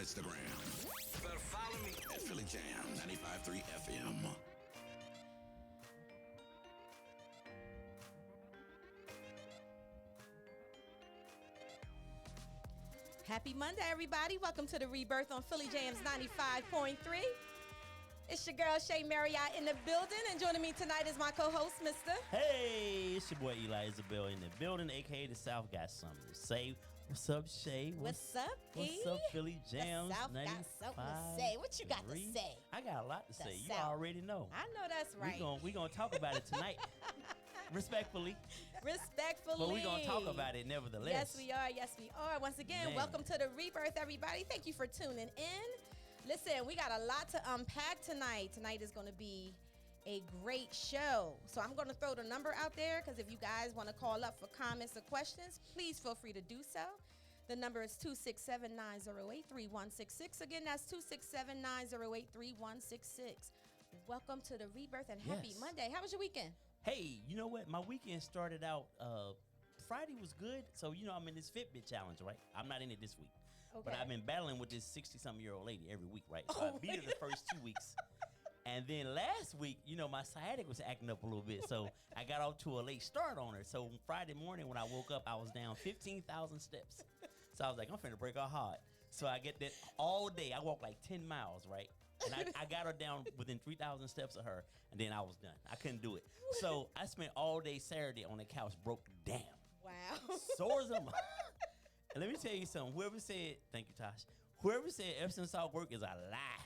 Instagram. Better follow me at Philly Jam 95.3 FM. Happy Monday, everybody. Welcome to the Rebirth on Philly Jams 95.3. It's your girl, Shay Marriott, in the building. And joining me tonight is my co-host, Mr. Hey, it's your boy Eli Isabel in the building, a.k.a. the South got something to say. What's up, Shay? What's up, E? What's up, Philly Jams? The South got something to say. What you got to say? I got a lot to say. You South. already know. I know that's right. We gonna talk about it tonight. Respectfully. Respectfully. But we're going to talk about it nevertheless. Yes, we are. Yes, we are. Once again, welcome to the Rebirth, everybody. Thank you for tuning in. Listen, we got a lot to unpack tonight. Tonight is going to be a great show. So I'm going to throw the number out there because if you guys want to call up for comments or questions, please feel free to do so. The number is 267-908-3166. Again, that's 267-908-3166. Welcome to the Rebirth and happy Monday. How was your weekend? Hey, you know what? My weekend started out, Friday was good. So, you know, I'm in this Fitbit challenge, right? I'm not in it this week. Okay. But I've been battling with this 60-something-year-old lady every week, right? So I beat her the first 2 weeks. And then last week, you know, my sciatic was acting up a little bit. So I got off to a late start on her. So Friday morning when I woke up, I was down 15,000 steps. So I was like, I'm finna break her heart. So I get that all day. I walk like 10 miles, right? And I got her down within 3,000 steps of her, and then I was done. I couldn't do it. So I spent all day Saturday on the couch, broke down. Wow. Sore as a And let me tell you something. Whoever said, thank you, Tosh. Whoever said Epsom salt work is a lie.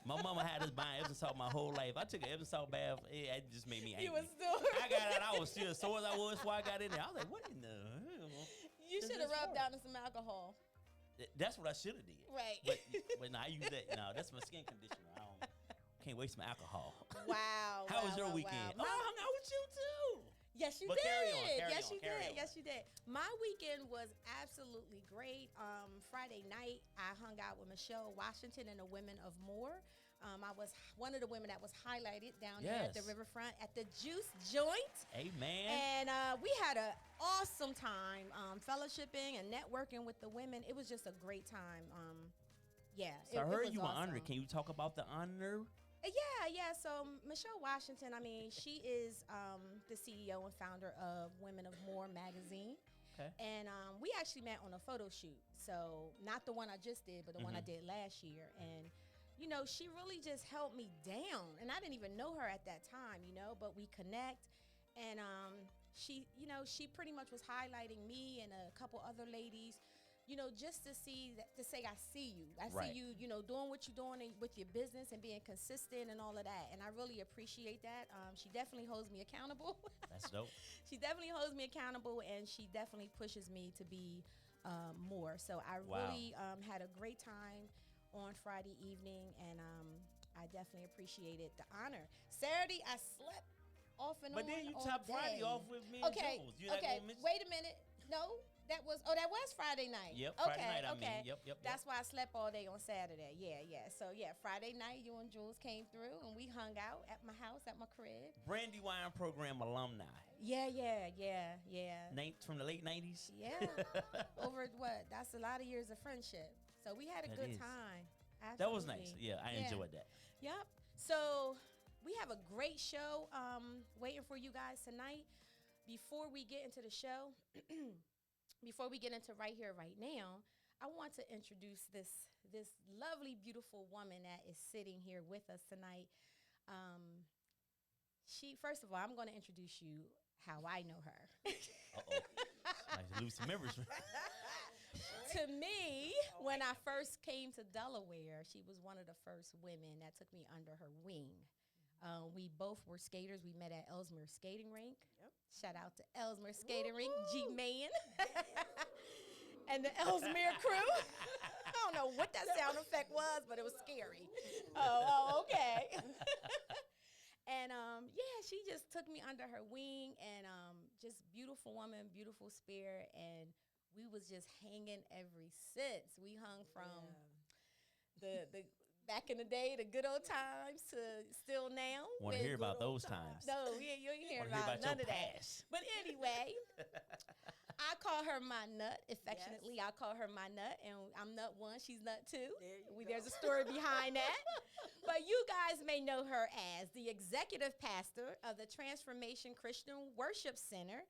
My mama had us buying Epsom salt my whole life. I took an Epsom salt bath. It just made me angry. You was still I got out. I was still sore as I was before I got in there. I was like, what in the hell? You should have rubbed down in some alcohol. That's what I should have did. Right. But no, I use that. No, that's my skin conditioner. Can't waste my alcohol. Wow. How was your weekend? Wow. Oh, I hung out with you too. Yes, you but did. Carry on. Yes, you did. My weekend was absolutely great. Friday night, I hung out with Michelle Washington and the Women of More. I was one of the women that was highlighted down there at the riverfront at the Juice Joint. Amen. And we had an awesome time fellowshipping and networking with the women. It was just a great time. So I heard you were honored. Can you talk about the honor? Yeah. So Michelle Washington, I mean, she is the CEO and founder of Women of More magazine. Okay. And we actually met on a photo shoot. So not the one I just did, but the one I did last year. And, you know, she really just held me down. And I didn't even know her at that time, you know, but we connect. And she, you know, she pretty much was highlighting me and a couple other ladies, you know, just to see that, to say I see you. I see you, you know, doing what you're doing with your business and being consistent and all of that. And I really appreciate that. She definitely holds me accountable. That's dope. She definitely holds me accountable, and she definitely pushes me to be more. So I really had a great time on Friday evening, and I definitely appreciated the honor. Saturday, I slept off and on. But then you topped Friday off with me and Jules. Wait a that No. That was Friday night. Yep, Friday night, I mean. Yep. That's why I slept all day on Saturday. Yeah. So, Friday night, you and Jules came through, and we hung out at my house, at my crib. Brandywine Program alumni. Yeah. From the late 90s? Yeah. Over what? That's a lot of years of friendship. So, we had a good time. Absolutely. That was nice. Yeah, I enjoyed that. Yep. So, we have a great show waiting for you guys tonight. Before we get into the show... Before we get into right here, right now, I want to introduce this lovely, beautiful woman that is sitting here with us tonight. First of all, I'm going to introduce you how I know her. Uh-oh. Nice to lose some members. To me, when I first came to Delaware, she was one of the first women that took me under her wing. We both were skaters. We met at Ellesmere Skating Rink. Yep. Shout out to Ellesmere Skating Rink, G-Man, and the Ellesmere crew. I don't know what that sound effect was, but it was scary. Oh, okay. And, she just took me under her wing, and just beautiful woman, beautiful spirit, and we was just hanging ever since. We hung from the back in the day, the good old times to still now. Want to hear about those times? No, you ain't hearing about none of that. But anyway, I call her my nut. Affectionately, I call her my nut. And I'm nut one. She's nut two. There's a story behind that. But you guys may know her as the executive pastor of the Transformation Christian Worship Center,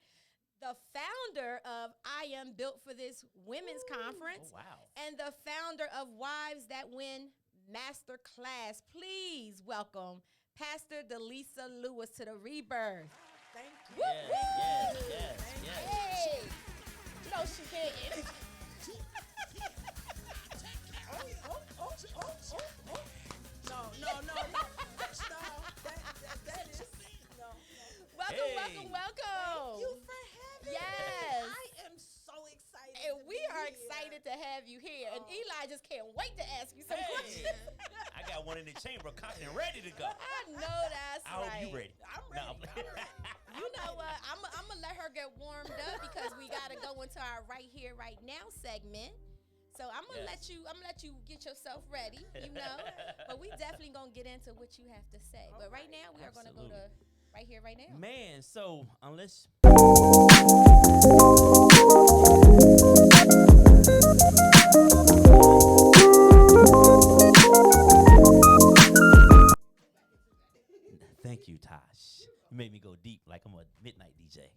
the founder of I Am Built for This Women's Conference, and the founder of Wives That Win Master Class. Please welcome Pastor Delisa Lewis to the Rebirth. Thank you. Yes. Hey, no, she didn't. No. That is no. Welcome. Thank you for having me. Yes. I am so excited. And to we be are here. excited to have you here. And Eli just can't wait to ask you some questions. I got one in the chamber, cocked and ready to go. I know that's I hope right. you ready. I'm ready. No. You know what? I'm gonna let her get warmed up because we gotta go into our right here, right now segment. So I'm gonna let you get yourself ready, you know. But we definitely gonna get into what you have to say. But right now we are gonna go to right here, right now. Man, so unless thank you, Tosh. You made me go deep like I'm a midnight DJ.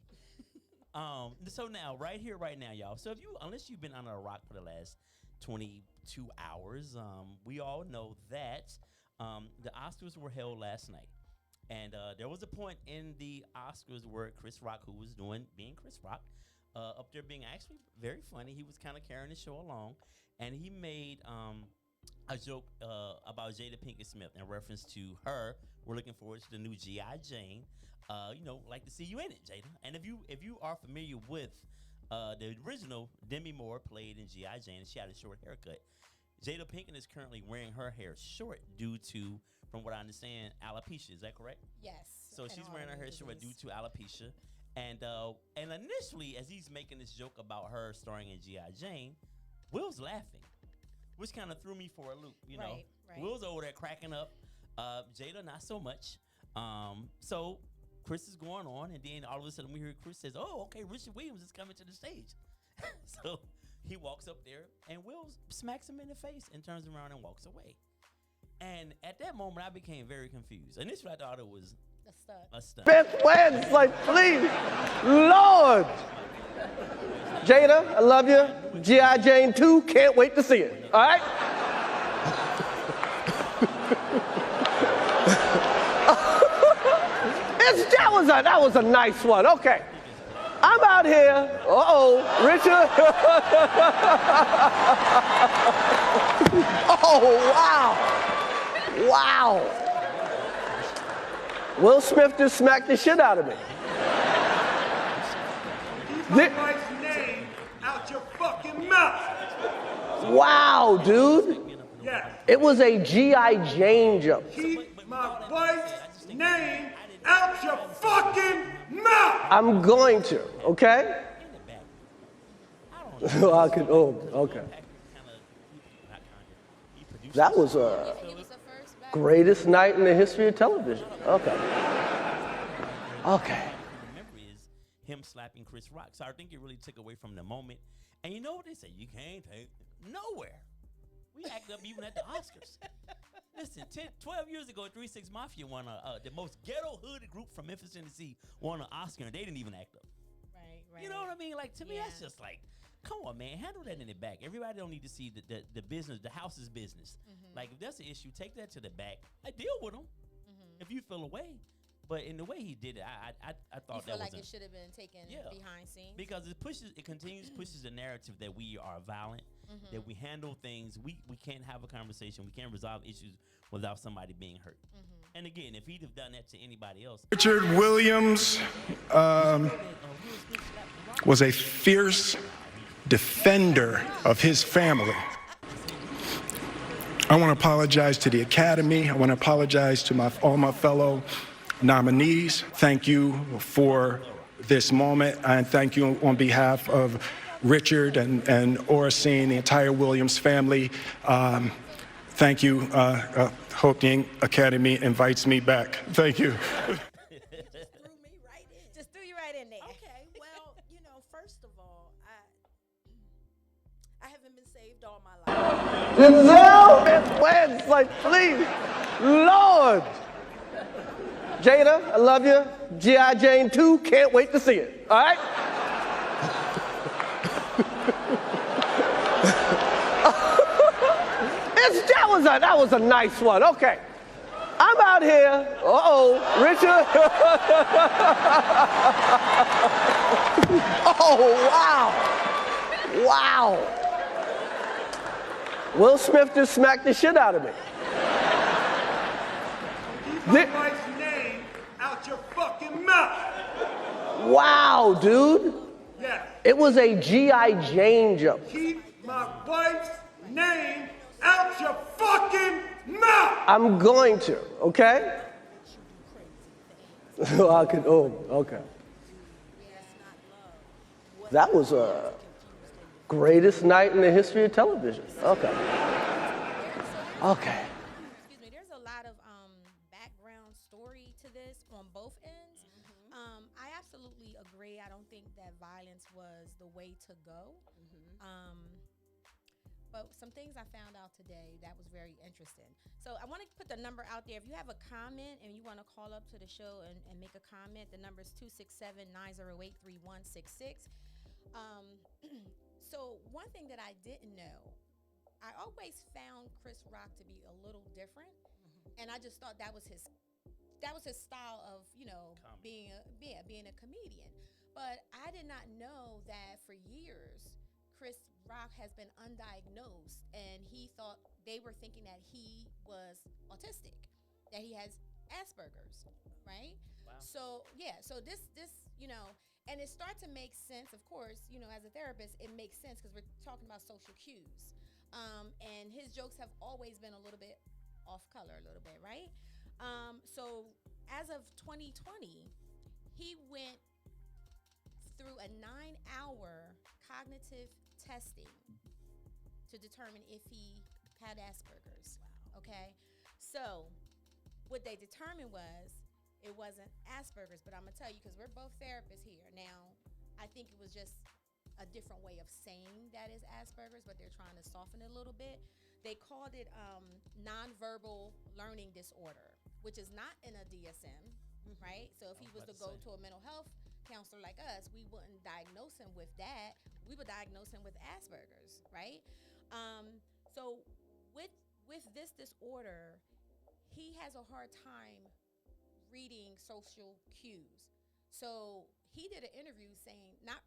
So now, right here, right now, y'all. So unless you've been under a rock for the last 22 hours, we all know that the Oscars were held last night. And there was a point in the Oscars where Chris Rock, who was being Chris Rock, up there being actually very funny. He was kind of carrying the show along. And he made a joke about Jada Pinkett Smith in reference to her. We're looking forward to the new G.I. Jane. Like to see you in it, Jada. And if you are familiar with the original, Demi Moore played in G.I. Jane, and she had a short haircut. Jada Pinkett is currently wearing her hair short due to, from what I understand, alopecia. Is that correct? Yes. So she's wearing her hair short due to alopecia. And initially, as he's making this joke about her starring in G.I. Jane, Will's laughing, which kind of threw me for a loop, you know. Right. Will's over there cracking up. Jada, not so much. So Chris is going on, and then all of a sudden we hear Chris says, "Oh, okay, Richard Williams is coming to the stage." So he walks up there, and Will smacks him in the face and turns around and walks away. And at that moment, I became very confused. Initially, I thought it was a stunt. Best friends, like, please, Lord. Jada, I love you. G.I. Jane 2, can't wait to see it. All right? That was a nice one. Okay. I'm out here. Richard. Oh, wow. Will Smith just smacked the shit out of me. Keep my wife's name out your fucking mouth. Wow, dude. Yes. It was a G.I. Jane joke. Keep my wife's name out your fucking mouth. I'm going to, okay? Okay. That was a greatest night in the history of television. Okay. Memory is him slapping Chris Rock. So I think it really took away from the moment. And you know what they say? You can't take nowhere. We act up even at the Oscars. Listen, 12 years ago, 3 6 Mafia won the most ghetto hood group from Memphis, Tennessee, won an Oscar, and they didn't even act up. Right. You know what I mean? Like, to me, that's just like, come on, man, handle that in the back. Everybody don't need to see the business, the house's business. Mm-hmm. Like, if that's an issue, take that to the back. I deal with them if you feel away. But in the way he did it, I thought you feel that like it should have been taken behind scenes? Because it continues pushes the narrative that we are violent, that we handle things. We can't have a conversation. We can't resolve issues without somebody being hurt. And again, if he'd have done that to anybody else. Richard Williams was a fierce defender of his family. I want to apologize to the Academy. I want to apologize to all my fellow nominees. Thank you for this moment, and thank you on behalf of Richard and Oracene, the entire Williams family. Thank you. Hope the Academy invites me back. Thank you. Just threw you right in there. Okay, well, first of all, I haven't been saved all my life. Giselle, it's like, please, Lord. Jada, I love you. G.I. Jane 2, can't wait to see it. All right? That was a nice one. Okay. I'm out here. Richard. Oh, wow. Wow. Will Smith just smacked the shit out of me. Keep my wife's name out your fucking mouth. Wow, dude. Yes. It was a G.I. Jane joke. Keep my wife's name out your fucking mouth. I'm going to, okay? Okay. That was a greatest night in the history of television. Okay. Okay. Excuse me. There's a lot of background story to this on both ends. I absolutely agree. I don't think that violence was the way to go. But some things I found out today that was very interesting. So I want to put the number out there. If you have a comment and you want to call up to the show and make a comment, the number is 267-908-3166. So one thing that I didn't know, I always found Chris Rock to be a little different, and I just thought that was his style of, being a comedian. But I did not know that for years Chris Rock has been undiagnosed, and they were thinking that he was autistic, that he has Asperger's, right? Wow. So this and it starts to make sense, of course, as a therapist, it makes sense because we're talking about social cues. And his jokes have always been a little bit off color, right? So as of 2020, he went through a 9-hour cognitive testing to determine if he had Asperger's. Okay, so what they determined was it wasn't Asperger's, but I'm gonna tell you, because we're both therapists here now, I think it was just a different way of saying that is Asperger's, but they're trying to soften it a little bit. They called it nonverbal learning disorder, which is not in a DSM, right? So if he was to go to a mental health counselor like us, we wouldn't diagnose him with that. We would diagnose him with Asperger's, right? So with this disorder, he has a hard time reading social cues. So he did an interview saying, not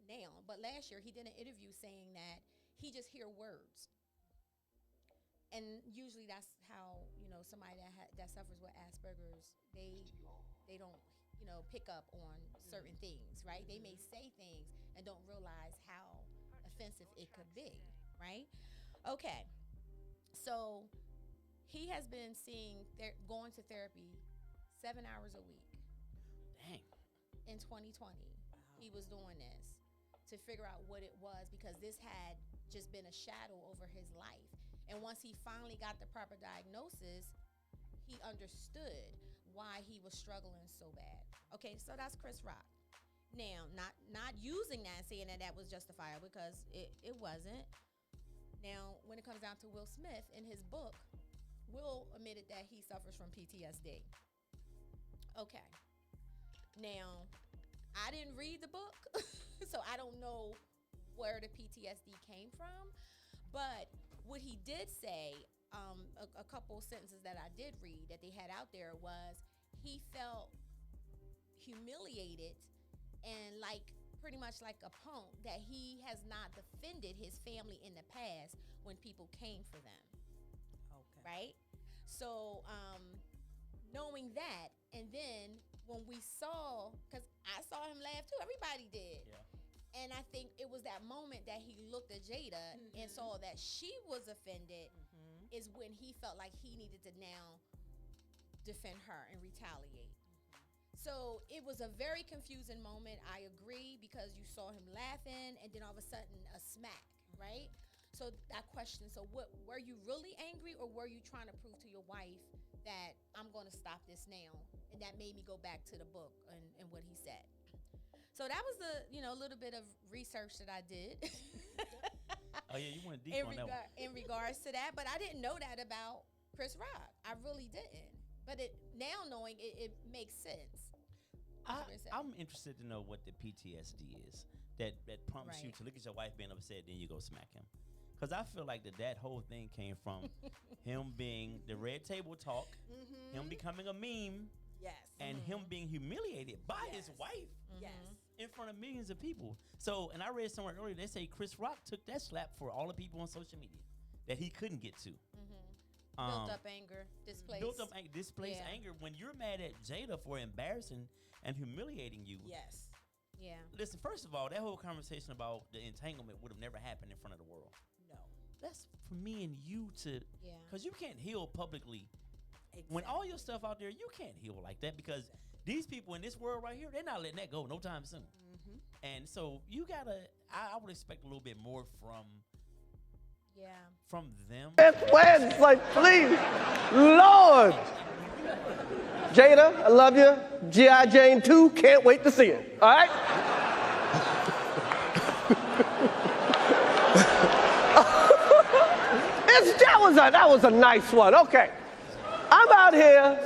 now, but last year he did an interview saying that he just hear words. And usually that's how, somebody that suffers with Asperger's, they don't, pick up on certain things, right? They may say things and don't realize how offensive it could be, right? Okay. So he has been going to therapy 7 hours a week. Dang. In 2020, he was doing this to figure out what it was, because this had just been a shadow over his life. And once he finally got the proper diagnosis, he understood why he was struggling so bad. Okay, so that's Chris Rock. Now, not using that and saying that was justifiable, because it wasn't. Now, when it comes down to Will Smith, in his book, Will admitted that he suffers from PTSD. Okay. Now, I didn't read the book, so I don't know where the PTSD came from. But what he did say, a couple sentences that I did read that they had out there, was he felt humiliated and pretty much like a punk that he has not defended his family in the past when people came for them. Okay. Right? So, knowing that, and then when we saw, because I saw him laugh too, everybody did. Yeah. And I think it was that moment that he looked at Jada and saw that she was offended, is when he felt like he needed to now defend her and retaliate. So it was a very confusing moment. I agree, because you saw him laughing and then all of a sudden a smack, right? So that question, so what, were you really angry, or were you trying to prove to your wife that I'm going to stop this now? And that made me go back to the book and what he said. So that was the little bit of research that I did. Oh yeah, you went deep in, on that one. in regards to that, but I didn't know that about Chris Rock. I really didn't. But now knowing it makes sense. I'm interested to know what the PTSD is that prompts you to look at your wife being upset, then you go smack him. Because I feel like that whole thing came from him being the red table talk, him becoming a meme, Yes. and him being humiliated by his wife Yes. in front of millions of people. So, and I read somewhere earlier, they say Chris Rock took that slap for all the people on social media that he couldn't get to. Built up anger, displaced anger. When you're mad at Jada for embarrassing and humiliating you. Yes. Yeah. Listen, first of all, that whole conversation about the entanglement would have never happened in front of the world. No. That's for me and you to, because you can't heal publicly. Exactly. When all your stuff out there, you can't heal like that because these people in this world right here, they're not letting that go no time soon. And so you gotta, I would expect a little bit more from them. It's like, please, Lord. Jada, I love you. G.I. Jane 2, can't wait to see it. All right? That was a nice one. Okay. I'm out here.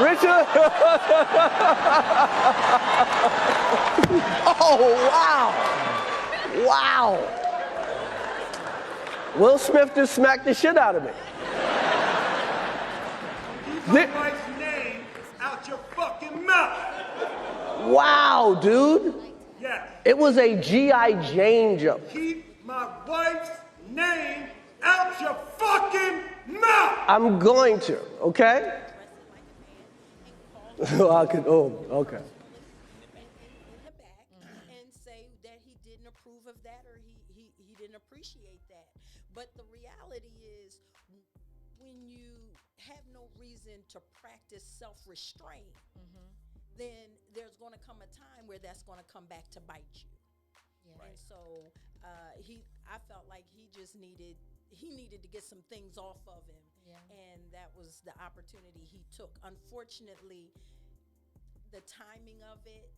Richard. Oh, wow. Wow. Will Smith just smacked the shit out of me. Keep my wife's name out your fucking mouth. Wow, dude. Yes. It was a G.I. Jane joke. Keep my wife's name out your fucking mouth. I'm going to, okay? Dress it like a man and call him Okay. in the back and say that he didn't approve of that or he didn't appreciate that. But the reality is when you have no reason to practice self-restraint, then there's going to come a time where that's going to come back to bite you. Yeah. And so I felt like he needed to get some things off of him. Yeah. And that was the opportunity he took. Unfortunately, the timing of it,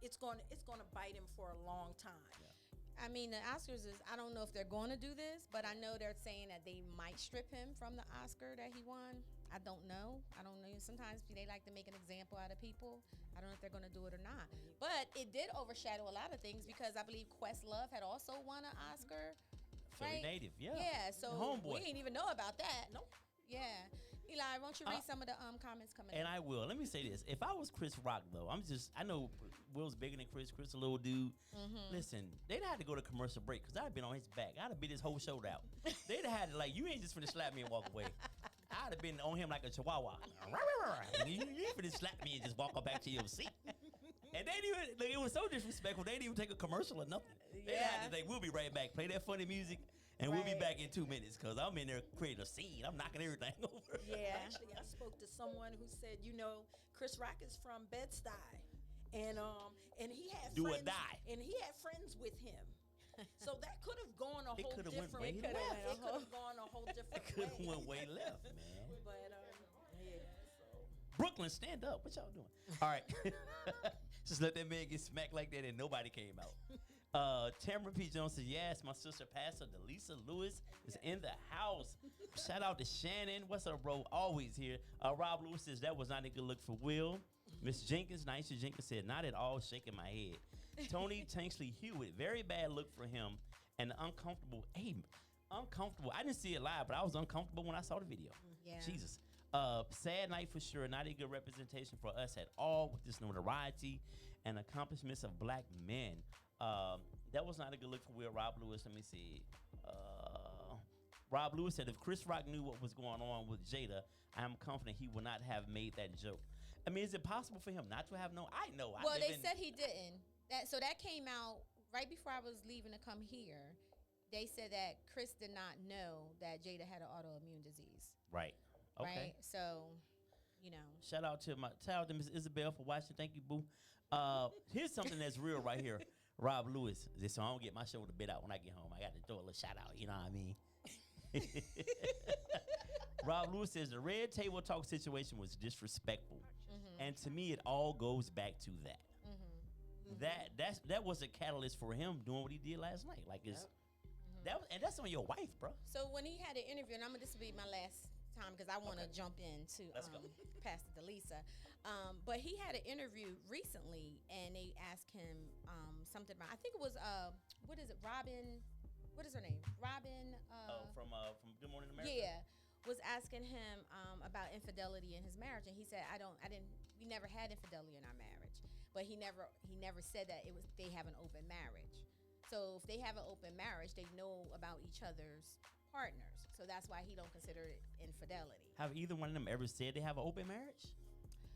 it's going to bite him for a long time. Yeah. I mean, the Oscars I don't know if they're going to do this, but I know they're saying that they might strip him from the Oscar that he won. I don't know. Sometimes they like to make an example out of people. I don't know if they're going to do it or not. But it did overshadow a lot of things because I believe Questlove had also won an Oscar. Philly Right? native, yeah. Yeah, so Homeboy. we didn't even know about that. Nope. Yeah. Eli, won't you read some of the comments coming in? And I will. Let me say this. If I was Chris Rock, though, I know Will's bigger than Chris. Chris a little dude. Listen, they'd have to go to commercial break because I'd have been on his back. I'd have beat his whole shoulder out. They'd have had to, you ain't just finna slap me and walk away. I'd have been on him like a chihuahua. You ain't finna slap me and just walk back to your seat. And they didn't even, it was so disrespectful, they didn't even take a commercial or nothing. They had to we'll be right back. Play that funny music. And we'll be back in 2 minutes because I'm in there creating a scene. I'm knocking everything over. Yeah. Actually, I spoke to someone who said, Chris Rock is from Bed-Stuy, and he had Do or friends, die. and he had friends with him. So that could have gone a It whole could have different went way way. left. It could have gone a whole different It could have way. went way left, man. But yeah. So. Brooklyn, stand up. What y'all doing? All right. Just let that man get smacked like that and nobody came out. Tamara P. Jones says, yes, my sister pastor Delisa Lewis is in the house. Shout out to Shannon. What's up, bro? Always here. Rob Lewis says, that was not a good look for Will. Miss Jenkins, Nyesha Jenkins said, not at all, shaking my head. Tony Tanksley Hewitt, very bad look for him. And uncomfortable. Uncomfortable. I didn't see it live, but I was uncomfortable when I saw the video. Yeah. Jesus. Sad night for sure. Not a good representation for us at all with this notoriety and accomplishments of black men. That was not a good look for Will. Rob Lewis, let me see. Rob Lewis said, if Chris Rock knew what was going on with Jada, I am confident he would not have made that joke. I mean, is it possible for him not to have known? I know. Well, they said he didn't. So that came out right before I was leaving to come here. They said that Chris did not know that Jada had an autoimmune disease. Right. Okay. Right? So, Shout out to Miss Isabel for watching. Thank you, boo. Here's something that's real right here. Rob Lewis. So I don't get my shoulder bit out when I get home. I got to throw a little shout out. You know what I mean? Rob Lewis says the red table talk situation was disrespectful. And to me, it all goes back to that. that was a catalyst for him doing what he did last night. Like it's that's on your wife, bro. So when he had an interview, and this will be my last time because I want to jump into Let's go. Pastor Delisa. But he had an interview recently, and they asked him something about, I think it was what is it, Robin? What is her name? Robin. From Good Morning America. Yeah, was asking him about infidelity in his marriage, and he said, we never had infidelity in our marriage, but he never said that they have an open marriage. So if they have an open marriage, they know about each other's partners. So that's why he don't consider it infidelity. Have either one of them ever said they have an open marriage?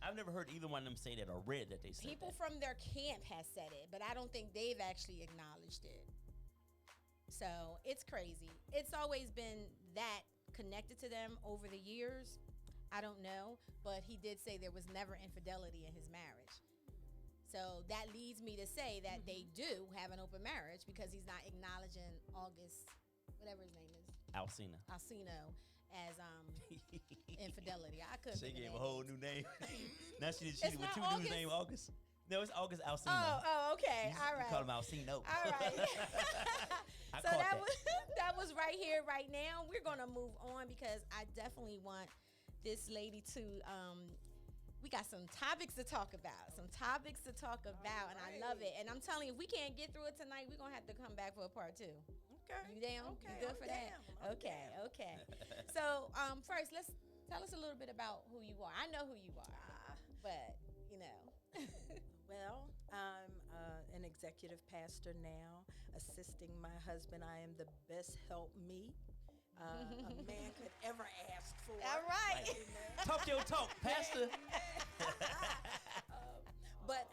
I've never heard either one of them say that or read that they said People that. from their camp has said it, but I don't think they've actually acknowledged it. So it's crazy. It's always been that connected to them over the years. I don't know, but he did say there was never infidelity in his marriage. So that leads me to say that they do have an open marriage because he's not acknowledging August, whatever his name is, Alcina as infidelity. I couldn't. She think gave of a that whole name. new name. Now she cheated with not two dudes August? named August. No, it's August Alcina. Oh, okay. All You right. call him Alcino. All right. I So caught that was right here, right now. We're gonna move on because I definitely want this lady to. We got some topics to talk about. And I love it. And I'm telling you, if we can't get through it tonight, we're gonna have to come back for a part 2. Okay. You down? Okay, You good I'm for down. that? I'm Okay. down. Okay. So first, let's tell us a little bit about who you are. I know who you are, but you know. Well, I'm an executive pastor now, assisting my husband. I am the best help me a man could ever ask for. All right. Amen. Talk your talk, Pastor. But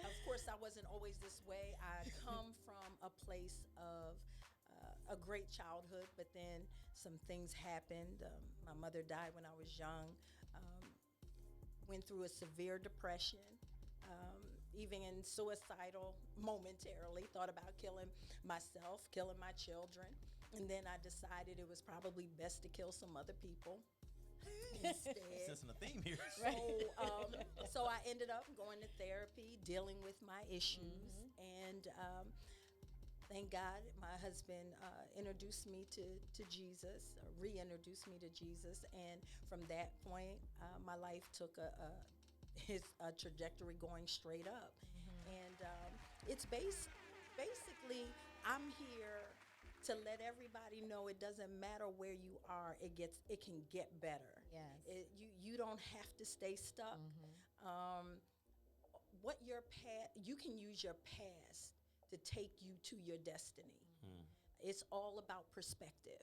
of course, I wasn't always this way. I come from a place of a great childhood, but then some things happened. My mother died when I was young. Went through a severe depression. Even in suicidal momentarily, thought about killing myself, killing my children. And then I decided it was probably best to kill some other people instead. Sensing a theme here. So I ended up going to therapy, dealing with my issues. And thank God my husband introduced me to Jesus, reintroduced me to Jesus. And from that point, my life took a trajectory going straight up. And it's basically, I'm here to let everybody know it doesn't matter where you are, it can get better. Yes. You don't have to stay stuck. What your past, you can use your past to take you to your destiny. It's all about perspective.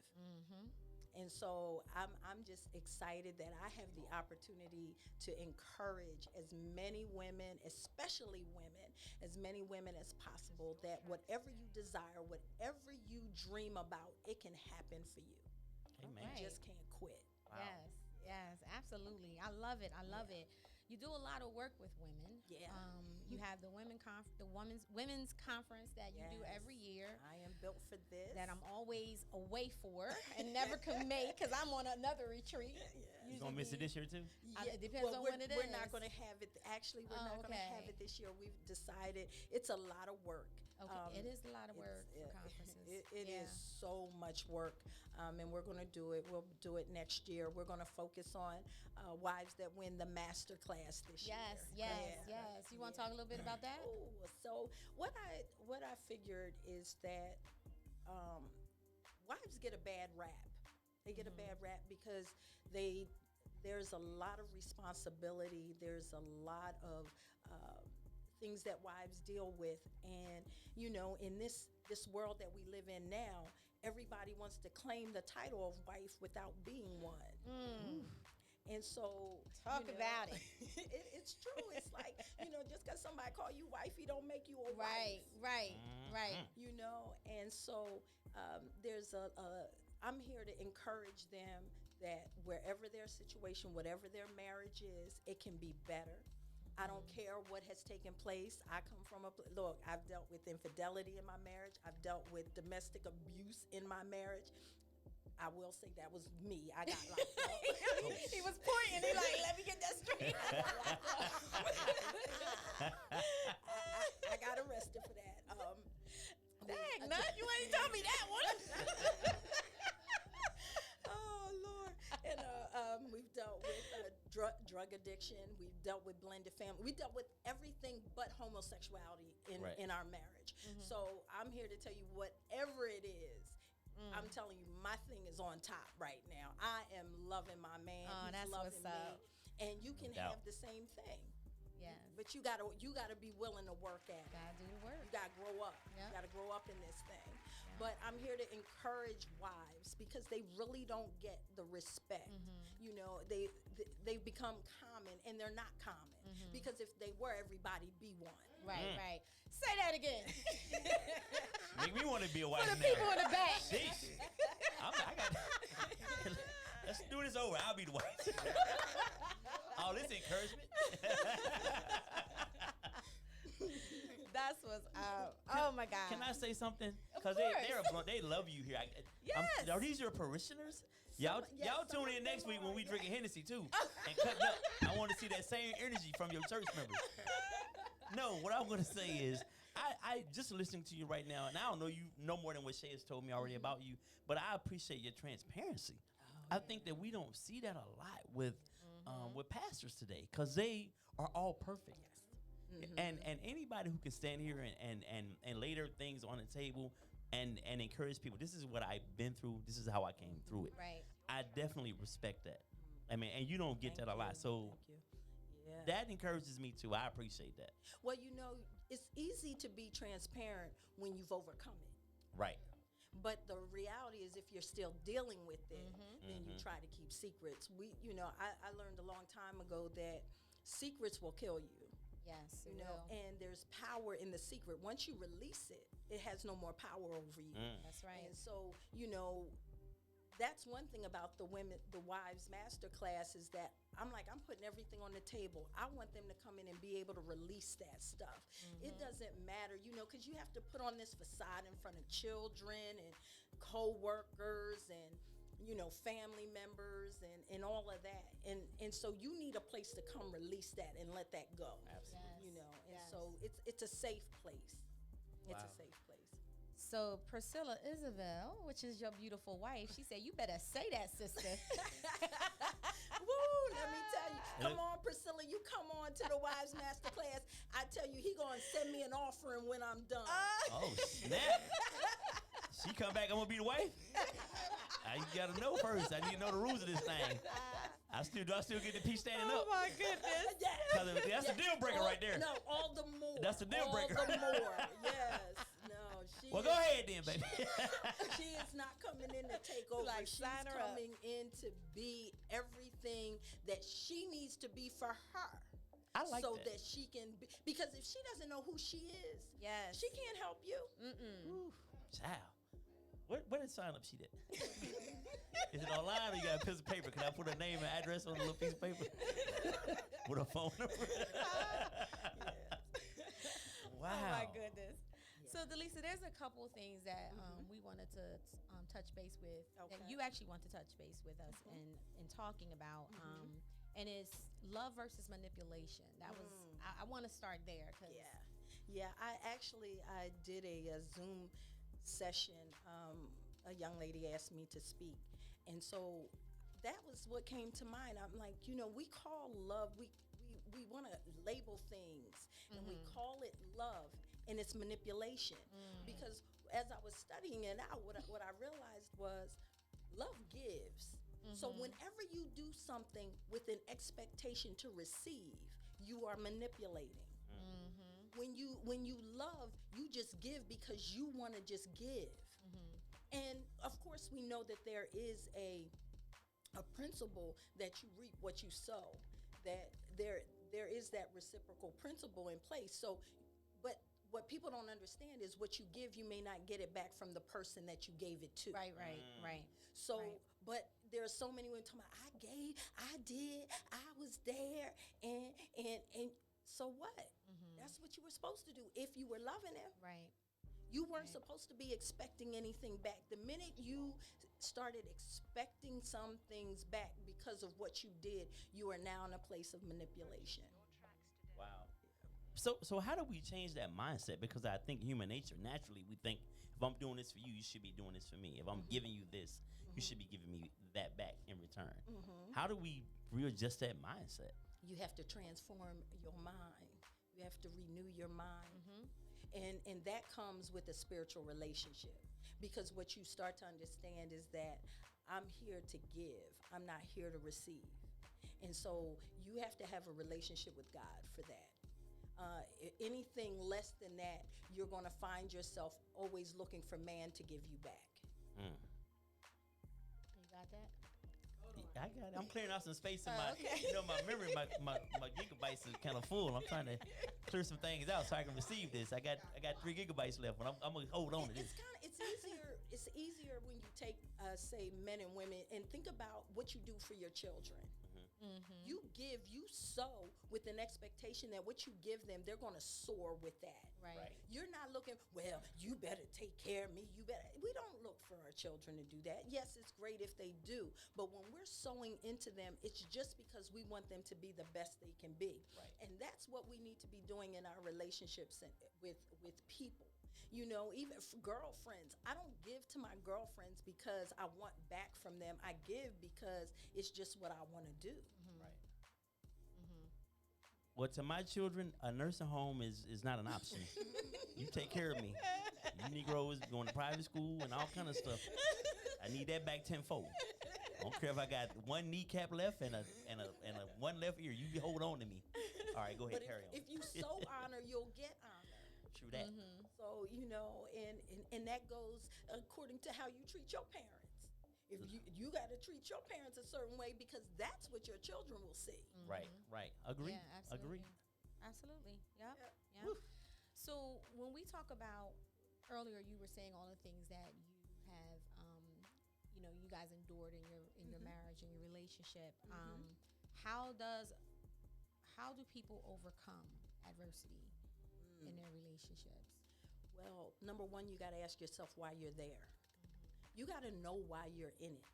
And so I'm just excited that I have the opportunity to encourage as many women, especially women, as many women as possible, that whatever you desire, whatever you dream about, it can happen for you. Amen. You just can't quit. Wow. Yes, absolutely. I love it. it. You do a lot of work with women. Yeah. You have the women's conference that you do every year. I am built for this. That I'm always away for and never can make because I'm on another retreat. You gonna miss it this year too? It depends on when it We're is. not going to have it. Actually, we're not going to have okay. it this year. We've decided it's a lot of work. Okay, it is a lot of work for conferences. It is so much work, and we're going to do it. We'll do it next year. We're going to focus on wives that win the master class this year. Yes. You want to talk a little bit about that? So what I figured is that wives get a bad rap. They get a bad rap because there's a lot of responsibility. There's a lot of things that wives deal with, and in this world that we live in now, everybody wants to claim the title of wife without being one. And so Talk about it. It's true. It's like, just because somebody call you wifey don't make you a Right. wife. And so there's I'm here to encourage them that wherever their situation, whatever their marriage is, it can be better. I don't care what has taken place. I come from look, I've dealt with infidelity in my marriage. I've dealt with domestic abuse in my marriage. I will say that was me. I got locked up. He was pointing. He like, let me get that straight. I got addiction. We've dealt with blended family. We dealt with everything but homosexuality in our marriage. So I'm here to tell you, whatever it is, I'm telling you, my thing is on top right now. I am loving my man. Oh, He's that's loving what's up. me. And you can have the same thing. Yes. But you gotta be willing to work at it. Gotta do the work. You gotta grow up. Yep. You gotta grow up in this thing. But I'm here to encourage wives because they really don't get the respect. You know, they've become common, and they're not common. Because if they were, everybody'd be one. Right, right. Say that again. Make me want to be a wife For the now. people in the back. Sheesh. I got. Let's do this over. I'll be the wife. All this encouragement. That's what's up. Oh my God. Can I say something? Because course. they love you here. Yes. Are these your parishioners? Y'all some tune of in next them week when are, we yes. drinking Hennessy too and cutting up. I want to see that same energy from your church members. No, what I'm gonna say is I just listening to you right now, and I don't know you no more than what Shay has told me already about you, but I appreciate your transparency. I think that we don't see that a lot with pastors today because they are all perfect. And anybody who can stand here and lay their things on the table and encourage people, this is what I've been through, this is how I came through it. Right. I definitely respect that. I mean, and you don't get that a lot. So Thank you. Yeah. that encourages me too. I appreciate that. Well, you know, it's easy to be transparent when you've overcome it. Right. But the reality is, if you're still dealing with it, then you try to keep secrets. I learned a long time ago that secrets will kill you. Yes, it You know, will. and there's power in the secret. Once you release it, it has no more power over you. That's right. And so, that's one thing about the wives masterclass is that I'm putting everything on the table. I want them to come in and be able to release that stuff. It doesn't matter, because you have to put on this facade in front of children and co-workers and family members and all of that. And so you need a place to come release that and let that go. Absolutely. Yes. So it's a safe place. It's Wow. a safe place. So Priscilla Isabel, which is your beautiful wife, she said, "You better say that, sister." Woo, let me tell you. Come on, Priscilla, you come on to the Wives Masterclass. I tell you, he gonna send me an offering when I'm done. Oh snap! She come back, I'm gonna be the wife. I gotta know first. I need to know the rules of this thing. Do I still get the piece standing up? my goodness. Because that's the deal breaker right there. No, all the more. That's the deal breaker. All the more. Yes. No, she Well, go ahead then, baby. She is not coming in to take over. Like, She's sign her up. coming in to be everything that she needs to be for her. I like so that. she can be, because if she doesn't know who she is, Yes. she can't help you. Ooh, child. Where the sign up sheet at? Is it online or you got a piece of paper? Can I put her name and address on a little piece of paper? With a phone number? Wow. Oh my goodness. So Delisa, there's a couple things that we wanted to touch base with, that Okay. you actually want to touch base with us in talking about, and it's love versus manipulation. That was I want to start there because Yeah. I did a Zoom session. A young lady asked me to speak, and so that was what came to mind. I'm like, we call love, we want to label things, and we call it love, and it's manipulation. Because as I was studying it out, what I realized was love gives. So whenever you do something with an expectation to receive, you are manipulating. When you love, you just give because you want to just give. And of course, we know that there is a principle that you reap what you sow. That there is that reciprocal principle in place. So, but what people don't understand is what you give, you may not get it back from the person that you gave it to. right. So, Right. but there are so many women talking about, I gave, I did, I was there, and so what? That's what you were supposed to do if you were loving him. Right. You weren't supposed to be expecting anything back. The minute you started expecting some things back because of what you did, you are now in a place of manipulation. Wow. So how do we change that mindset? Because I think human nature, naturally, we think, if I'm doing this for you, you should be doing this for me. If I'm giving you this, you should be giving me that back in return. How do we readjust that mindset? You have to transform your mind. You have to renew your mind. And that comes with a spiritual relationship, because what you start to understand is that I'm here to give. I'm not here to receive. And so you have to have a relationship with God for that. Anything less than that, you're going to find yourself always looking for man to give you back. You got that? I got it. I'm clearing out some space in my, my memory, my gigabytes is kind of full. I'm trying to clear some things out so I can receive this. I got 3 gigabytes left, but I'm gonna hold on to this. It's easier when you take, say, men and women, and think about what you do for your children. You give, you sow with an expectation that what you give them, they're going to soar with that. Right. You're not looking, well, you better take care of me. We don't look for our children to do that. Yes, it's great if they do. But when we're sowing into them, it's just because we want them to be the best they can be. Right. And that's what we need to be doing in our relationships with people. You know, even for girlfriends, I don't give to my girlfriends because I want back from them. I give because it's just what I want to do. Right. Well, to my children, a nursing home is not an option. You take care of me. You Negroes going to private school and all kind of stuff. I need that back tenfold. I don't care if I got one kneecap left and a one left ear. You hold on to me. All right, go ahead, But carry on. if you sow honor, you'll get honor. True that. So, and that goes according to how you treat your parents. If you got to treat your parents a certain way, because that's what your children will see. Right. Agree. Yeah, absolutely. Agree. Absolutely. Yep. Yeah. Yeah. So when we talk about earlier, you were saying all the things that you have, you guys endured in your marriage and your relationship. How do people overcome adversity in their relationships? Well, number one, you got to ask yourself why you're there. You got to know why you're in it.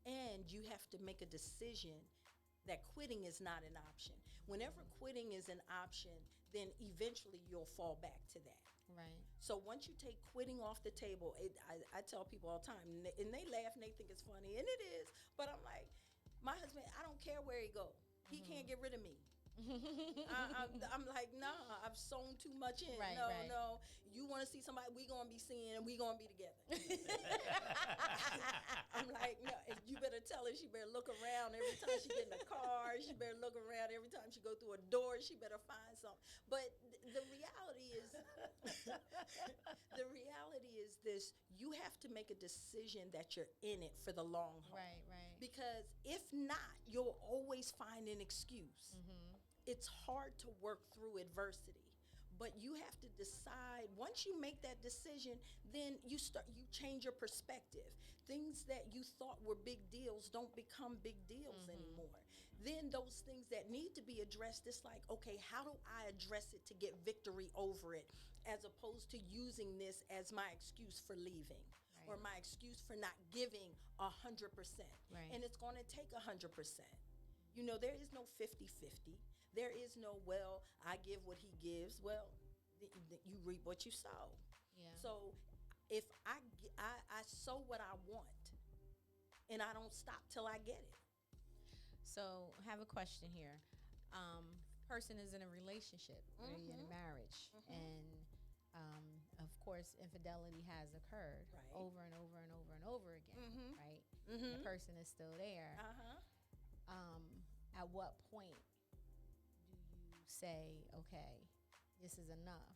And you have to make a decision that quitting is not an option. Whenever quitting is an option, then eventually you'll fall back to that. Right. So once you take quitting off the table, I tell people all the time, and they laugh and they think it's funny, and it is, but I'm like, my husband, I don't care where he go. He can't get rid of me. I'm like, nah, I've sown too much in. Right, no, right. no. You want to see somebody, we going to be seeing, and we going to be together. I'm like, no, you better tell her she better look around every time she get in the car. She better look around every time she go through a door. She better find something. But the reality is, this: you have to make a decision that you're in it for the long haul. Right. Because if not, you'll always find an excuse. It's hard to work through adversity, but you have to decide. Once you make that decision, then you change your perspective. Things that you thought were big deals don't become big deals anymore. Then those things that need to be addressed, it's like, okay, how do I address it to get victory over it, as opposed to using this as my excuse for leaving. Or my excuse for not giving 100%. Right. And it's going to take 100%. You know, there is no 50-50. There is no, well, I give what he gives. Well, you reap what you sow. Yeah. So if I sow what I want, and I don't stop till I get it. So I have a question here. Person is in a relationship, maybe in a marriage, and of course, infidelity has occurred over and over and over and over again, right? The person is still there. At what point do you say, okay, this is enough,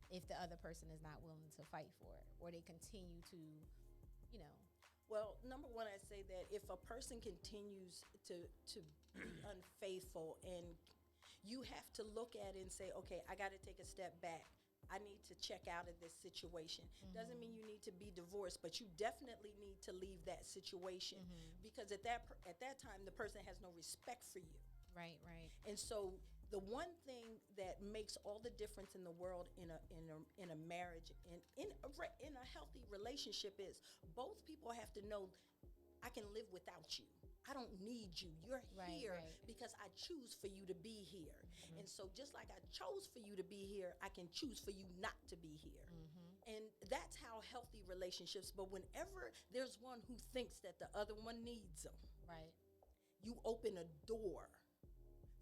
if the other person is not willing to fight for it, or they continue to, Well, number one, I say that if a person continues to be unfaithful, and you have to look at it and say, okay, I got to take a step back. I need to check out of this situation. Doesn't mean you need to be divorced, but you definitely need to leave that situation, because at that time the person has no respect for you. Right. And so the one thing that makes all the difference in the world in a marriage and in a healthy relationship is both people have to know, I can live without you. I don't need you. You're here because I choose for you to be here. And so just like I chose for you to be here, I can choose for you not to be here. And that's how healthy relationships. But whenever there's one who thinks that the other one needs them, Right. you open a door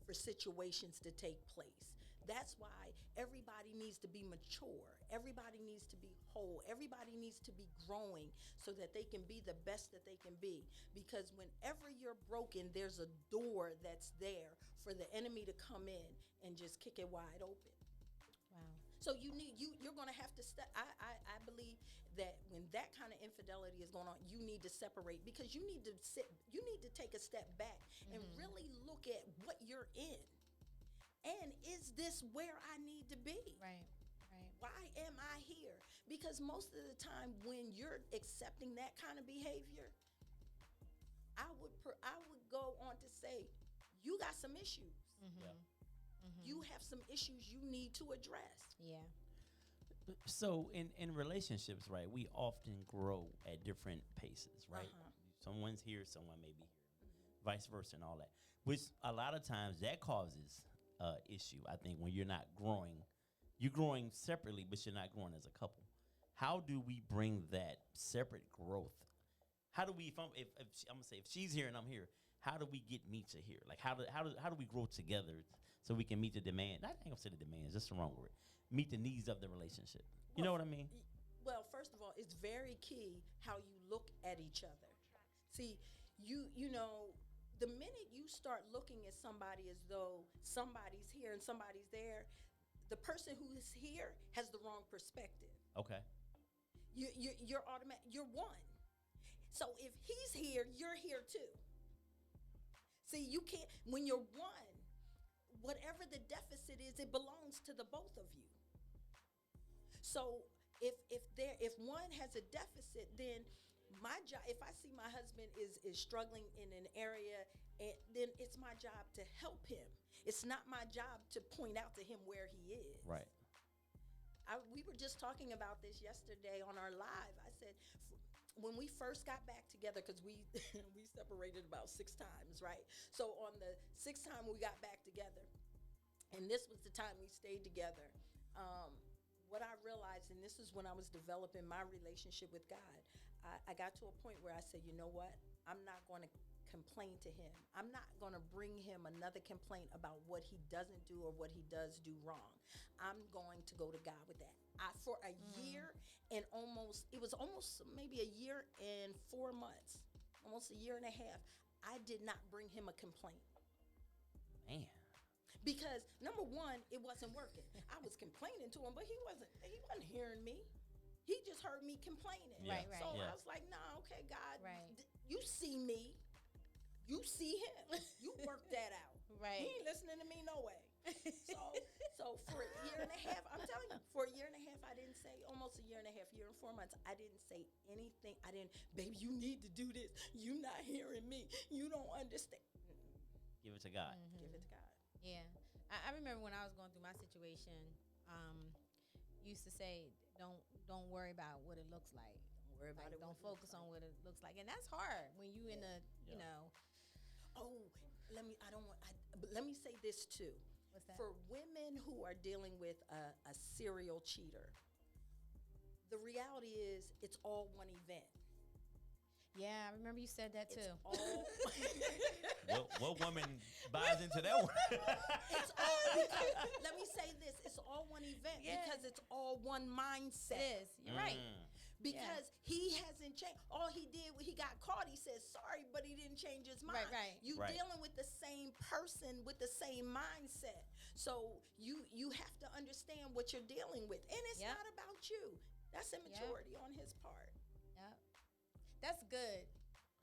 for situations to take place. That's why everybody needs to be mature. Everybody needs to be whole. Everybody needs to be growing so that they can be the best that they can be. Because whenever you're broken, there's a door that's there for the enemy to come in and just kick it wide open. Wow. So you're going to have to step. I believe that when that kind of infidelity is going on, you need to separate, because you need to take a step back and really look at what you're in. And is this where I need to be? Right. Why am I here? Because most of the time when you're accepting that kind of behavior, I would go on to say, you got some issues. You have some issues you need to address. Yeah. So in relationships, right, we often grow at different paces, right? Someone's here, someone may be here, vice versa, and all that. Which a lot of times that causes issue. I think when you're not growing, you're growing separately, but you're not growing as a couple. How do we bring that separate growth? How do we? If I'm gonna say, if she's here and I'm here, how do we get me to here? Like how do we grow together so we can meet the demand? I ain't gonna say the demands, that's the wrong word. Meet the needs of the relationship. You know what I mean? Well, first of all, it's very key how you look at each other. See, you know, the minute you start looking at somebody as though somebody's here and somebody's there, the person who is here has the wrong perspective. Okay. You're automatic. You're one. So if he's here, you're here too. See, you can't. When you're one, whatever the deficit is, it belongs to the both of you. So if one has a deficit, then my job, if I see my husband is struggling in an area, then it's my job to help him. It's not my job to point out to him where he is. Right. We were just talking about this yesterday on our live. I said, when we first got back together, because we separated about 6 times, right? So on the 6th time we got back together, and this was the time we stayed together, what I realized, and this is when I was developing my relationship with God, I got to a point where I said, you know what? I'm not going to complain to him. I'm not going to bring him another complaint about what he doesn't do or what he does do wrong. I'm going to go to God with that. For a year and it was almost maybe a year and 4 months, almost a year and a half, I did not bring him a complaint. Man. Because number one, it wasn't working. I was complaining to him, but he wasn't hearing me. He just heard me complaining. Yeah. Right. So Yeah. I was like, nah, okay, God, Right. You see me. You see him. You work that out. Right. He ain't listening to me no way. So for a year and a half, I'm telling you, for a year and a half, I didn't say, almost a year and a half, year and 4 months, I didn't say anything. Baby, you need to do this. You not hearing me. You don't understand. Give it to God. Give it to God. Yeah. I remember when I was going through my situation, used to say, don't worry about what it looks like. Don't worry about it. Don't focus on what it looks like. And that's hard when you in a, you know. Oh, let me say this too. What's that? For women who are dealing with a serial cheater, the reality is it's all one event. Yeah, I remember you said that too. It's all What woman buys into that one? it's all, let me say this, it's all one event because it's all one mindset. It is. You're right. Because he hasn't changed. All he did when he got caught, he said sorry, but he didn't change his mind. Right. You dealing with the same person with the same mindset. So you have to understand what you're dealing with. And it's not about you. That's immaturity on his part. Yep. That's good.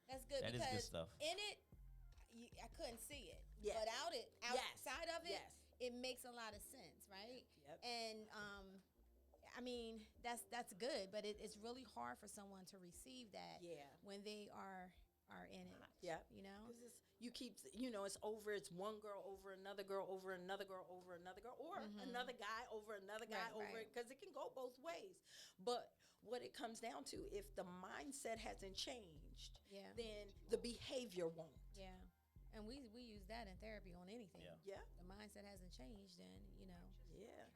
That's good That is because good stuff. in it, I couldn't see it. Yes. But outside of it, Yes. it makes a lot of sense, right? Yep. And I mean, that's good, but it's really hard for someone to receive that when they are in it. Yeah. You know? You keep, it's over. It's one girl over another girl over another girl over another girl, or another guy over another guy over it, because it can go both ways. But what it comes down to, if the mindset hasn't changed, then the behavior won't. Yeah. And we use that in therapy on anything. Yeah. The mindset hasn't changed, then, Yeah.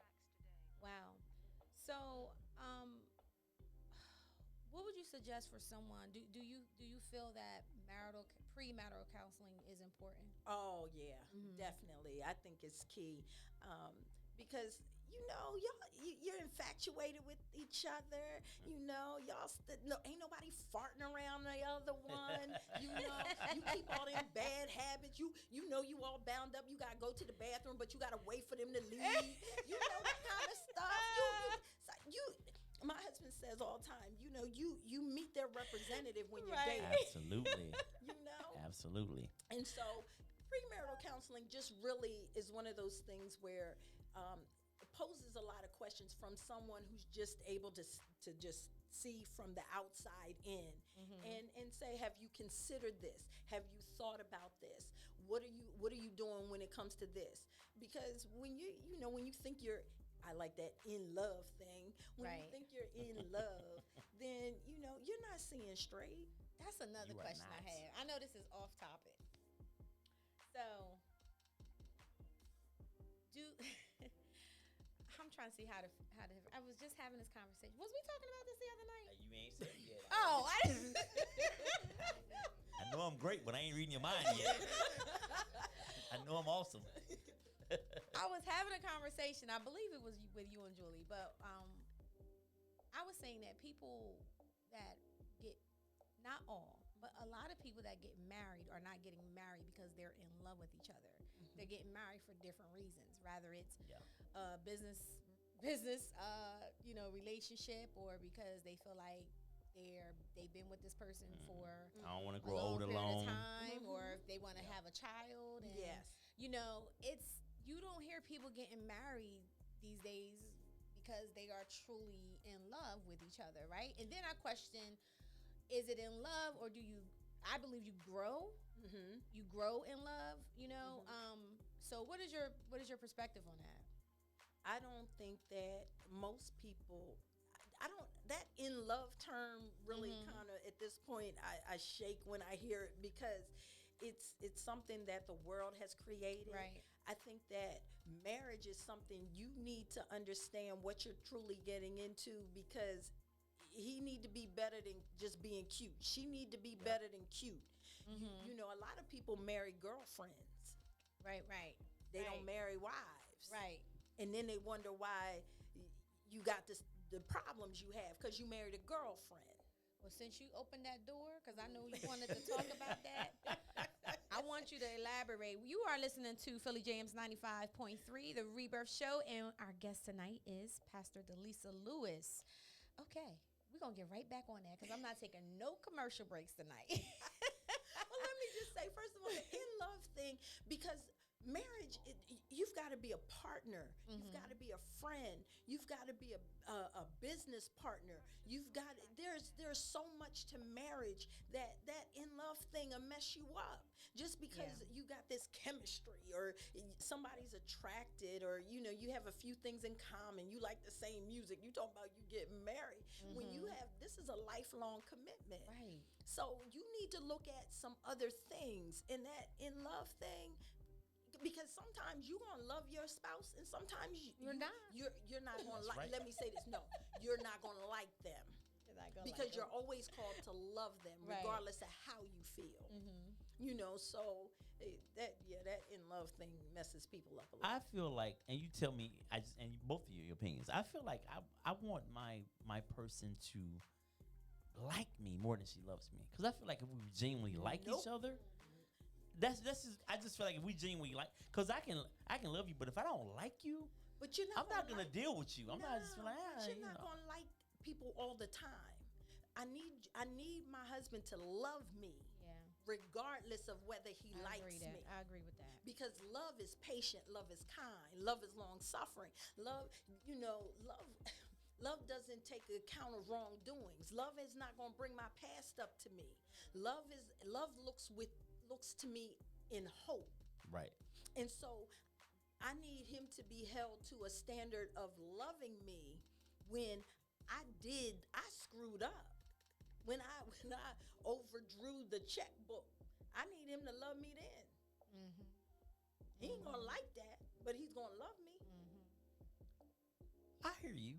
Wow. So, what would you suggest for someone? Do you feel that premarital counseling is important. Oh yeah, definitely. I think it's key, because you're infatuated with each other. No, ain't nobody farting around the other one. You keep all them bad habits. You all bound up. You gotta go to the bathroom, but you gotta wait for them to leave. That kind of stuff. My husband says all the time, you meet their representative when you're dating. Absolutely. Absolutely. And so premarital counseling just really is one of those things where it poses a lot of questions from someone who's just able to just see from the outside in, and say, have you considered this? Have you thought about this? What are you doing when it comes to this? Because when you think you're, I like that in love thing. When you think you're in love, then you're not seeing straight. That's another question I have. I know this is off topic. So, I'm trying to see how to. I was just having this conversation. Was we talking about this the other night? You ain't said it yet. Oh, I didn't. I know I'm great, but I ain't reading your mind yet. I know I'm awesome. I was having a conversation. I believe it was with you and Julie, but I was saying that people that get, not all, but a lot of people that get married are not getting married because they're in love with each other. They're getting married for different reasons. Rather it's business, relationship, or because they feel like they've been with this person for I don't want to a grow long old period alone. of time, or if they want to have a child. And, you don't hear people getting married these days because they are truly in love with each other, right? And then I question, is it in love, or I believe you grow. You grow in love, so what is your perspective on that? I don't think that most people, that in love term really kind of, at this point, I shake when I hear it, because it's something that the world has created. Right. I think that marriage is something you need to understand what you're truly getting into, because he need to be better than just being cute. She need to be better than cute. A lot of people marry girlfriends. Right. They don't marry wives. Right. And then they wonder why you got the problems you have because you married a girlfriend. Well, since you opened that door, because I know you wanted to talk about that, I want you to elaborate. You are listening to Philly Jams 95.3, The Rebirth Show, and our guest tonight is Pastor Delisa Lewis. Okay, we're going to get right back on that because I'm not taking no commercial breaks tonight. Well, let me just say, first of all, the in-love thing, because marriage, you've got to be a partner. You've got to be a friend. You've got to be a business partner. There's so much to marriage that in-love thing will mess you up. Just because you got this chemistry, or somebody's attracted, or you have a few things in common. You like the same music. You talking about you getting married. When this is a lifelong commitment. Right. So you need to look at some other things in that in-love thing, because sometimes you're gonna love your spouse, and sometimes you're not gonna like. Right. Let me say this: no, you're not gonna like them, because you're always called to love them, regardless of how you feel. So that in-love thing messes people up a lot. I feel like, and you tell me, and both of your opinions. I feel like I want my person to like me more than she loves me, because I feel like if we genuinely like each other. That's just, I just feel like if we genuinely like, because I can love you, but if I don't like you, I'm not gonna deal with you. I'm not just like, you're not gonna like people all the time. I need my husband to love me, regardless of whether he likes me. I agree with that, because love is patient, love is kind, love is long suffering. Love doesn't take account of wrongdoings. Love is not gonna bring my past up to me. Love looks to me in hope. Right. And so I need him to be held to a standard of loving me when I screwed up. When I overdrew the checkbook, I need him to love me then. He ain't gonna like that, but he's gonna love me. I hear you.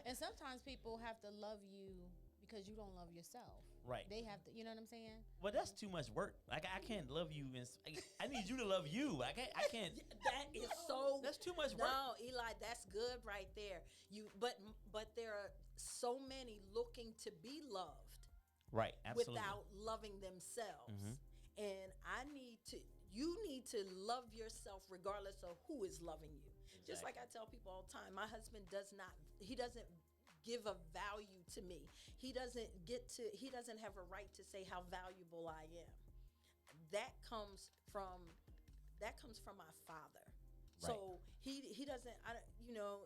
And sometimes people have to love you because you don't love yourself. Right. They have to, you know what I'm saying? Well, that's too much work. Like I can't love you. I need you to love you. I can't. That is so. That's too much work. No, Eli, that's good right there. But there are so many looking to be loved. Right. Absolutely. Without loving themselves. Mhm. And you need to love yourself regardless of who is loving you. Exactly. Just like I tell people all the time, my husband doesn't give a value to me. He doesn't have a right to say how valuable I am. That comes from my father. Right. So he doesn't,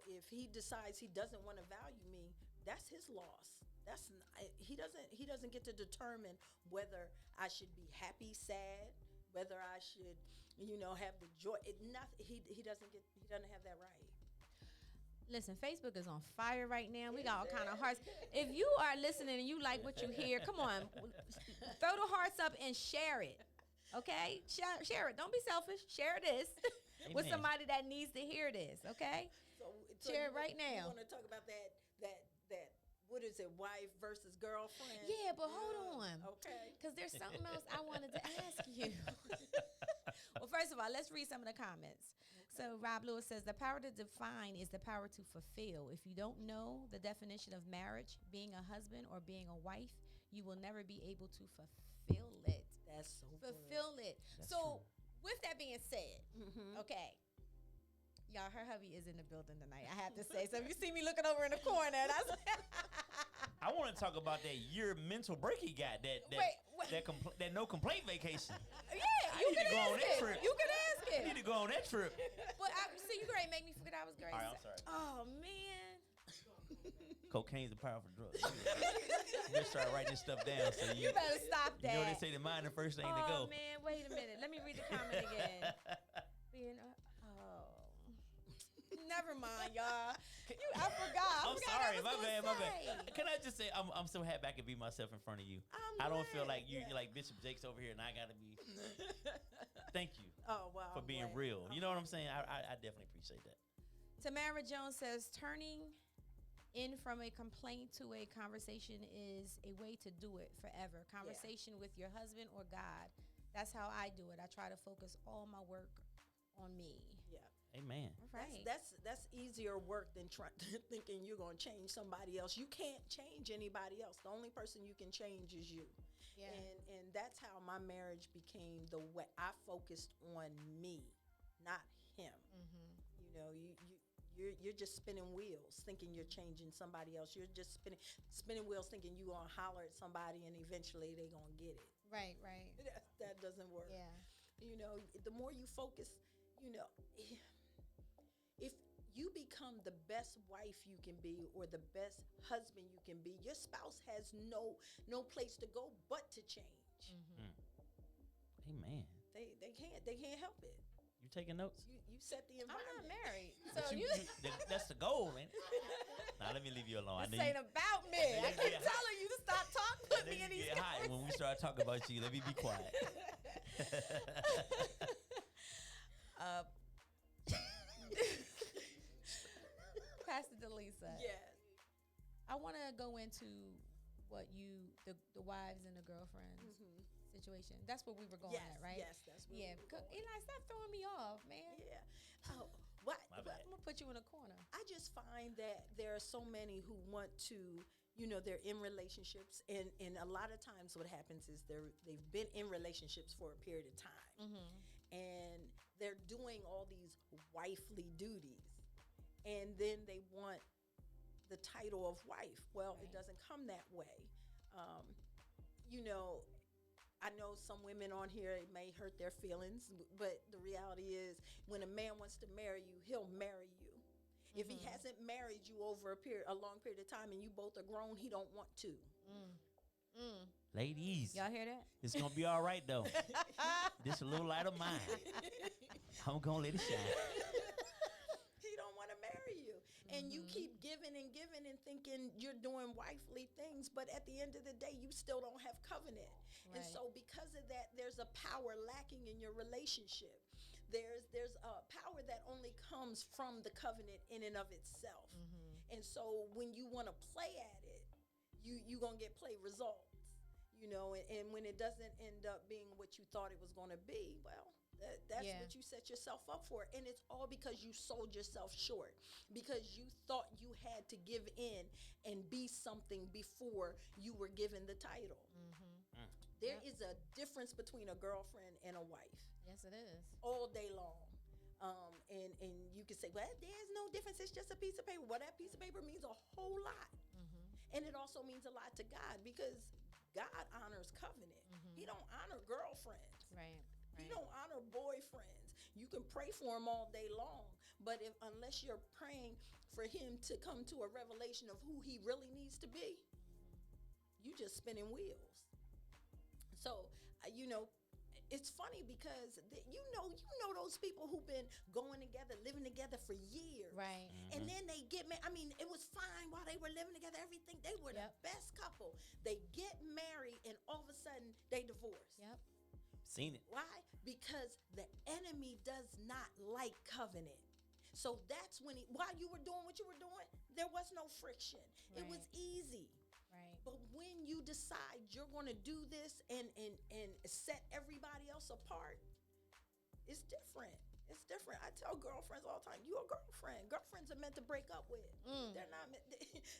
if he decides he doesn't want to value me, that's his loss. He doesn't get to determine whether I should be happy, sad, whether I should, have the joy. He doesn't have that right. Listen, Facebook is on fire right now. We got all kind of hearts. If you are listening and you like what you hear, come on, throw the hearts up and share it. Okay, share it. Don't be selfish. Share this with somebody that needs to hear this. Okay, So share it right now. You want to talk about that? What is it? Wife versus girlfriend? Yeah, but hold on. Okay. Because there's something else I wanted to ask you. Well, first of all, let's read some of the comments. So Rob Lewis says, the power to define is the power to fulfill. If you don't know the definition of marriage, being a husband or being a wife, you will never be able to fulfill it. That's so fulfill good. it. So with that being said, okay. Y'all, her hubby is in the building tonight. I have to say. So if you see me looking over in the corner, that's I want to talk about that year mental break he got. That no complaint vacation. Yeah, I need to go on that trip. You can ask it. I need to go on that trip. But see, you great make me forget I was great. All right, I'm sorry. Oh man. Cocaine's a powerful drug. You better start writing this stuff down. So you better stop that. You know they say the mind the first thing to go. Oh man, wait a minute. Let me read the comment again. Never mind, y'all. I forgot. I'm sorry. My bad. Can I just say I'm so happy I can be myself in front of you. I don't feel like you're like Bishop Jake's over here and I gotta be. Thank you. Oh wow. For being real. You know what I'm saying? I definitely appreciate that. Tamara Jones says turning in from a complaint to a conversation is a way to do it forever. Conversation with your husband or God. That's how I do it. I try to focus all my work on me. Yeah. Amen. Right. That's easier work than thinking you're going to change somebody else. You can't change anybody else. The only person you can change is you. Yeah. And that's how my marriage became the way I focused on me, not him. Mm-hmm. You're just spinning wheels thinking you're changing somebody else. You're just spinning wheels thinking you're going to holler at somebody and eventually they're going to get it. Right. That doesn't work. Yeah. The more you focus, if you become the best wife you can be or the best husband you can be, your spouse has no place to go but to change. Mm-hmm. Amen. They can't help it. You taking notes? You set the environment. I'm not married, But so that's the goal, man. Now let me leave you alone. This ain't about me. I keep telling you to stop talking. Put me in these. Get hot when we start talking about you. Let me be quiet. Pastor Delisa. Yes. I want to go into what the wives and the girlfriends situation. That's where we were going at, right? Yes, that's where we were going. Eli, stop throwing me off, man. Yeah. Oh, what? My bad. I'm gonna put you in a corner. I just find that there are so many who want to, they're in relationships, and a lot of times what happens is they've been in relationships for a period of time, and they're doing all these wifely duties, and then they want the title of wife. Well, It doesn't come that way. I know some women on here, it may hurt their feelings, but the reality is when a man wants to marry you, he'll marry you. If he hasn't married you over a long period of time and you both are grown, he don't want to. Ladies. Y'all hear that? It's going to be all right, though. This a little light of mine. I'm going to let it shine. He don't want to marry you. And you keep giving and giving and thinking you're doing wifely things, but at the end of the day, you still don't have covenant. Right. And so because of that, there's a power lacking in your relationship. There's a power that only comes from the covenant in and of itself. And so when you want to play at it, you're going to get play results. And when it doesn't end up being what you thought it was going to be, well, that's what you set yourself up for. And it's all because you sold yourself short, because you thought you had to give in and be something before you were given the title. There is a difference between a girlfriend and a wife. Yes, it is. All day long. And you can say, well, there's no difference. It's just a piece of paper. Well, that piece of paper means a whole lot. And it also means a lot to God, because God honors covenant. He don't honor girlfriends. Right. He don't honor boyfriends. You can pray for him all day long, but unless you're praying for him to come to a revelation of who he really needs to be, you just spinning wheels. So, it's funny because you know those people who've been going together, living together for years, right? And then they get married. I mean, it was fine while they were living together. Everything, they were the best couple. They get married, and all of a sudden they divorce. Yep. Seen it. Why? Because the enemy does not like covenant. So that's when while you were doing what you were doing, there was no friction. It was easy. Right. But when you decide you're going to do this and set everybody else apart, it's different. It's different. I tell girlfriends all the time, you a girlfriend. Girlfriends are meant to break up with. They're not meant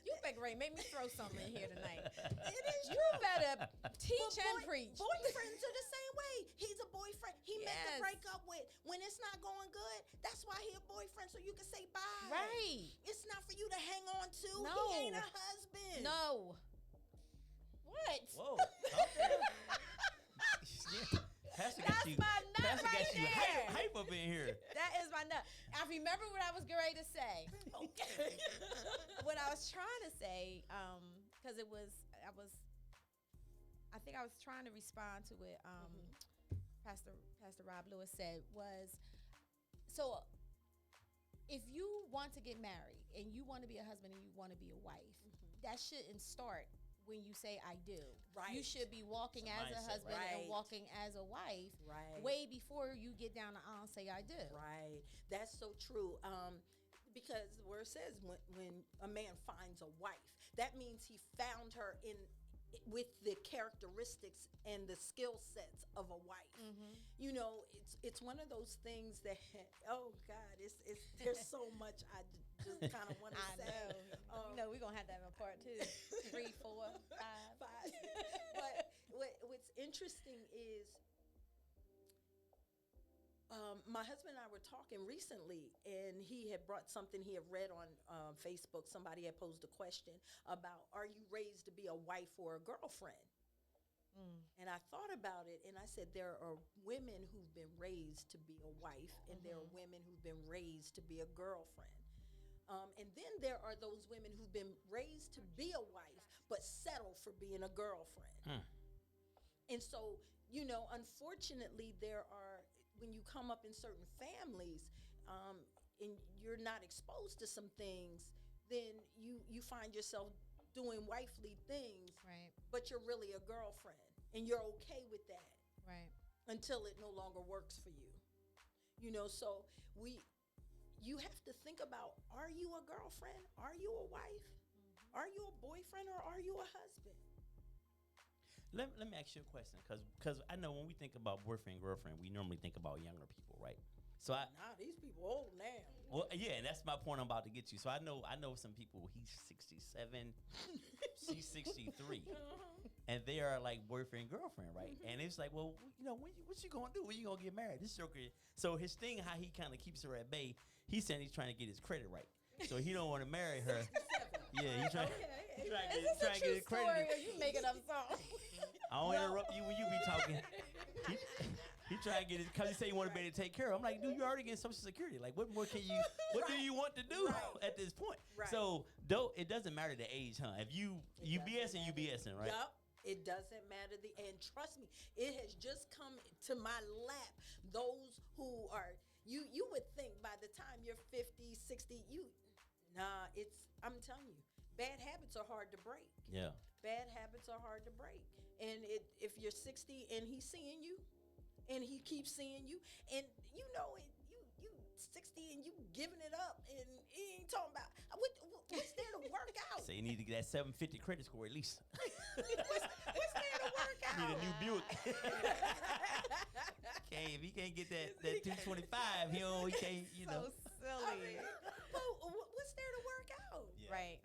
You think, Ray, make me throw something in here tonight. It is You better teach and preach. Boyfriends are the same way. He's a boyfriend. He meant to break up with. When it's not going good, that's why he a boyfriend, so you can say bye. Right. It's not for you to hang on to. No. He ain't a husband. No. What? Whoa. Okay. Pastor got you. my nut Pastor right got you there. hype up in here. That is my nut. I remember what I was getting ready to say. Okay. What I was trying to say, because I think I was trying to respond to what Pastor Rob Lewis said was, so if you want to get married and you want to be a husband and you want to be a wife, that shouldn't start when you say I do. Right. You should be walking as a mindset, husband right. and walking as a wife Right. way before you get down the aisle and say I do. Right. That's so true. Because where it says when a man finds a wife, that means he found her with the characteristics and the skill sets of a wife. It's one of those things that, oh God, there's so much I just kind of want to say. I know. We're going to have to have a part 2, 3, 4, 5. But what's interesting is my husband and I were talking recently, and he had brought something he had read on Facebook. Somebody had posed a question about, are you raised to be a wife or a girlfriend? And I thought about it, and I said, there are women who've been raised to be a wife, and there are women who've been raised to be a girlfriend. And then there are those women who've been raised to be a wife, but settle for being a girlfriend. And so, unfortunately, when you come up in certain families, and you're not exposed to some things, then you find yourself doing wifely things, Right. but you're really a girlfriend, and you're okay with that Right. until it no longer works for you. So you have to think about, are you a girlfriend? Are you a wife? Are you a boyfriend, or are you a husband? Let me ask you a question, because I know when we think about boyfriend, girlfriend, we normally think about younger people, right? So Nah, these people old now. well, yeah, and that's my point I'm about to get you. So I know some people, he's 67, she's 63, and they are like boyfriend, girlfriend, right? And it's like, well, what you gonna do? When you gonna get married? This joker. So his thing, how he kind of keeps her at bay, he's saying he's trying to get his credit right. So he don't want to marry her. Yeah, he's trying to Is this a get true his story, credit. or you making up something? I don't interrupt you when you be talking. He trying to get it because he say he want to be able to take care of. I'm like, dude, you already getting Social Security. Like, what more can you? What do you want to do at this point? Right. So, though it doesn't matter the age, huh? If you BSing, you BSing, right? Yup. It doesn't matter and trust me, it has just come to my lap. Those who are you would think by the time you're 50, 60, I'm telling you, bad habits are hard to break. Yeah. Bad habits are hard to break. And if you're 60 and he's seeing you, and he keeps seeing you, and you 60 and you giving it up, and he ain't talking about what's there to work out. So you need to get that 750 credit score at least. what's there to work Need a new out. Buick. If he can't get that 225, he can't, you know. So silly. But what's there to work out? Yeah. Right.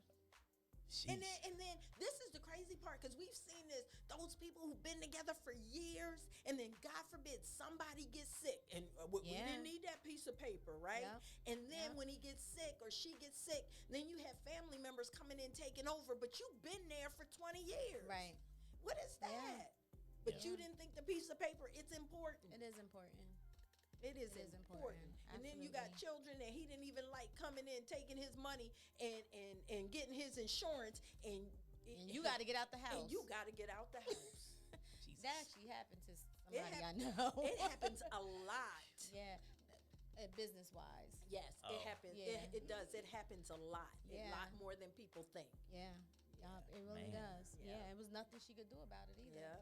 And then this is the crazy part, because we've seen this. Those people who've been together for years, and then God forbid somebody gets sick, and we didn't need that piece of paper, right? Yep. And then when he gets sick or she gets sick, then you have family members coming in taking over, but you've been there for 20 years. Right. What is that? Yeah. But you didn't think the piece of paper, it's important. It is important. It is important. important. And then you got children that he didn't even like coming in, taking his money and getting his insurance, and you got to get out the house. And you got to get out the house. That actually happened to somebody I know. It happens a lot. Yeah. Business wise. Yes, it happens. Yeah. It does. It happens a lot. Yeah. A lot more than people think. Yeah. It really Man. does. Yeah. Yeah. It was nothing she could do about it either. Yeah.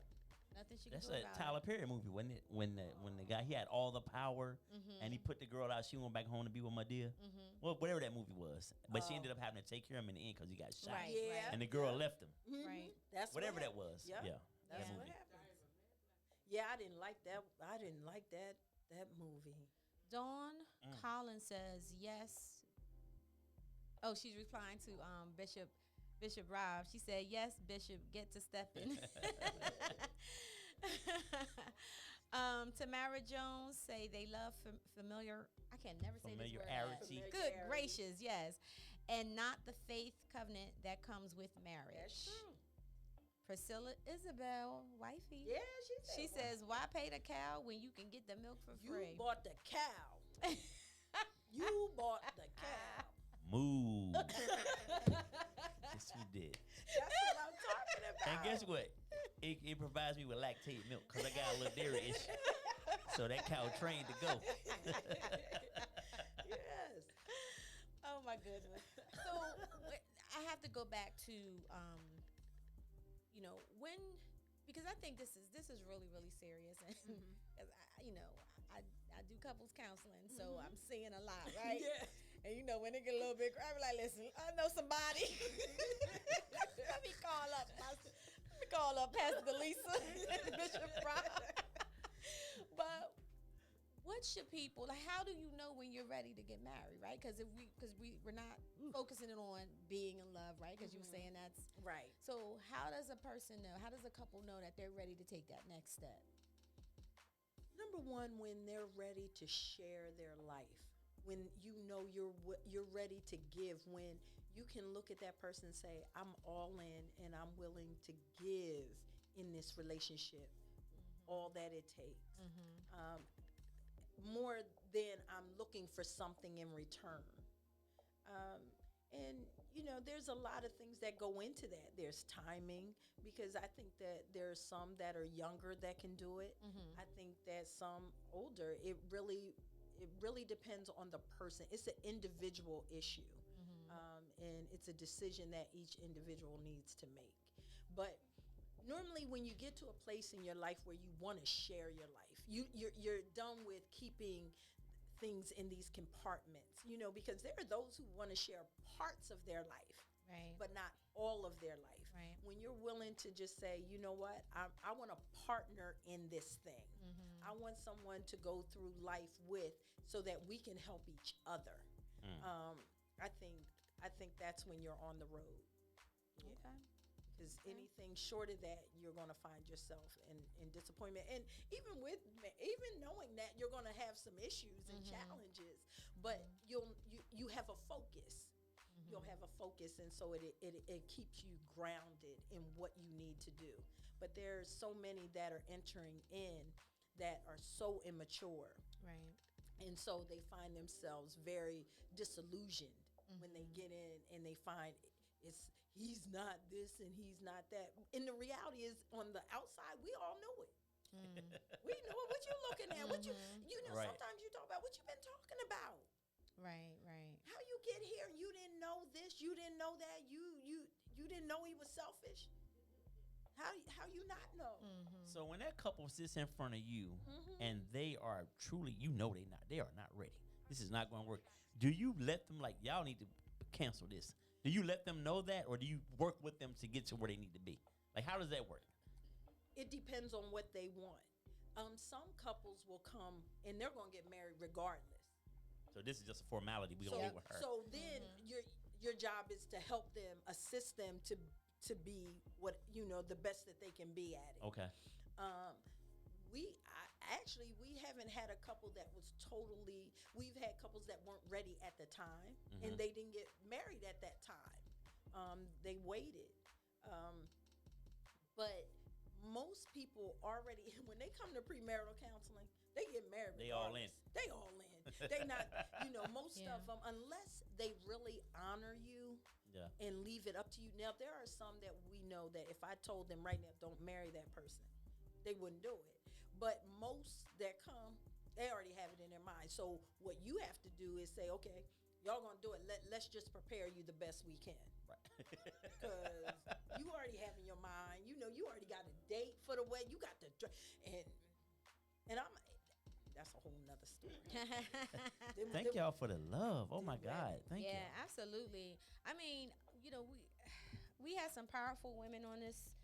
Nothing she could That's do a about Tyler it. Perry movie, wasn't it? When the guy, he had all the power, and he put the girl out. She went back home to be with Madea. Well, whatever that movie was, but she ended up having to take care of him in the end because he got shot. Right. Yeah. And the girl left him. Right. That's Whatever what that was. Yep. Yeah. That's that what movie. happens. Yeah, I didn't like that. I didn't like that movie. Dawn Collins says yes. Oh, she's replying to Bishop Rob. She said, yes, Bishop, get to stepping. Tamara Jones say they love familiar. I can never say this word. Familiarity. Good gracious, yes. And not the faith covenant that comes with marriage. That's true. Priscilla Isabel, wifey. Yeah, She says, why pay the cow when you can get the milk for free? You bought the cow. You bought the cow. Move. Yes, we did. That's what I'm talking about. And guess what? It provides me with lactated milk because I got a little dairy issue. So that cow trained to go. Yes. Oh my goodness. So I have to go back to, when, because I think this is really, really serious, and because I do couples counseling, so I'm seeing a lot, right? Yeah. And when it get a little bit, I be like, listen, I know somebody. Let me call up Pastor Delisa, Bishop Rob. But what should people, like, how do you know when you're ready to get married, right? Because we're not focusing it on being in love, right? Because you were saying that's Right. So how does a person know? How does a couple know that they're ready to take that next step? Number one, when they're ready to share their life, when you know you're ready to give, when you can look at that person and say, I'm all in and I'm willing to give in this relationship all that it takes. More than I'm looking for something in return. And there's a lot of things that go into that. There's timing, because I think that there's some that are younger that can do it. I think that some older, it really depends on the person. It's an individual issue. And it's a decision that each individual needs to make. But normally when you get to a place in your life where you want to share your life, you're done with keeping things in these compartments, because there are those who want to share parts of their life, Right. but not all of their life. Right. When you're willing to just say, you know what, I want to partner in this thing. I want someone to go through life with, so that we can help each other. I think that's when you're on the road. Yeah. Okay. Because anything short of that, you're going to find yourself in disappointment. And even knowing that, you're going to have some issues and challenges, but you have a focus. You'll have a focus, and so it keeps you grounded in what you need to do. But there's so many that are entering in that are so immature. Right. And so they find themselves very disillusioned when they get in and they find he's not this and he's not that. And the reality is, on the outside, we all know it. We know it. What you looking at? What you Right. Sometimes you talk about what you've been talking about. Right. How you get here and you didn't know this, you didn't know that, you didn't know he was selfish. How you not know? So when that couple sits in front of you and they are truly, they are not ready. This is not going to work. Do you let them, like, y'all need to cancel this? Do you let them know that, or do you work with them to get to where they need to be? Like, how does that work? it depends on what they want. Some couples will come and they're gonna get married regardless. So this is just a formality. We So, gonna meet with her. so then your job is to help them, assist them to be what the best that they can be at it. Okay. We haven't had a couple that was totally. We've had couples that weren't ready at the time, and they didn't get married at that time. They waited, but most people already when they come to premarital counseling, they get married. They all in. They all in. They not. Most of them, unless they really honor you. Yeah. And leave it up to you. Now, there are some that we know that if I told them right now, don't marry that person, they wouldn't do it. But most that come, they already have it in their mind. So what you have to do is say, okay, y'all gonna do it. Let's just prepare you the best we can. Right. Because you already have in your mind, you already got a date for the wedding. You got the and I'm. That's a whole nother story. Thank y'all for the love. Oh my God. Thank you. Yeah, absolutely. I mean, we had some powerful women on this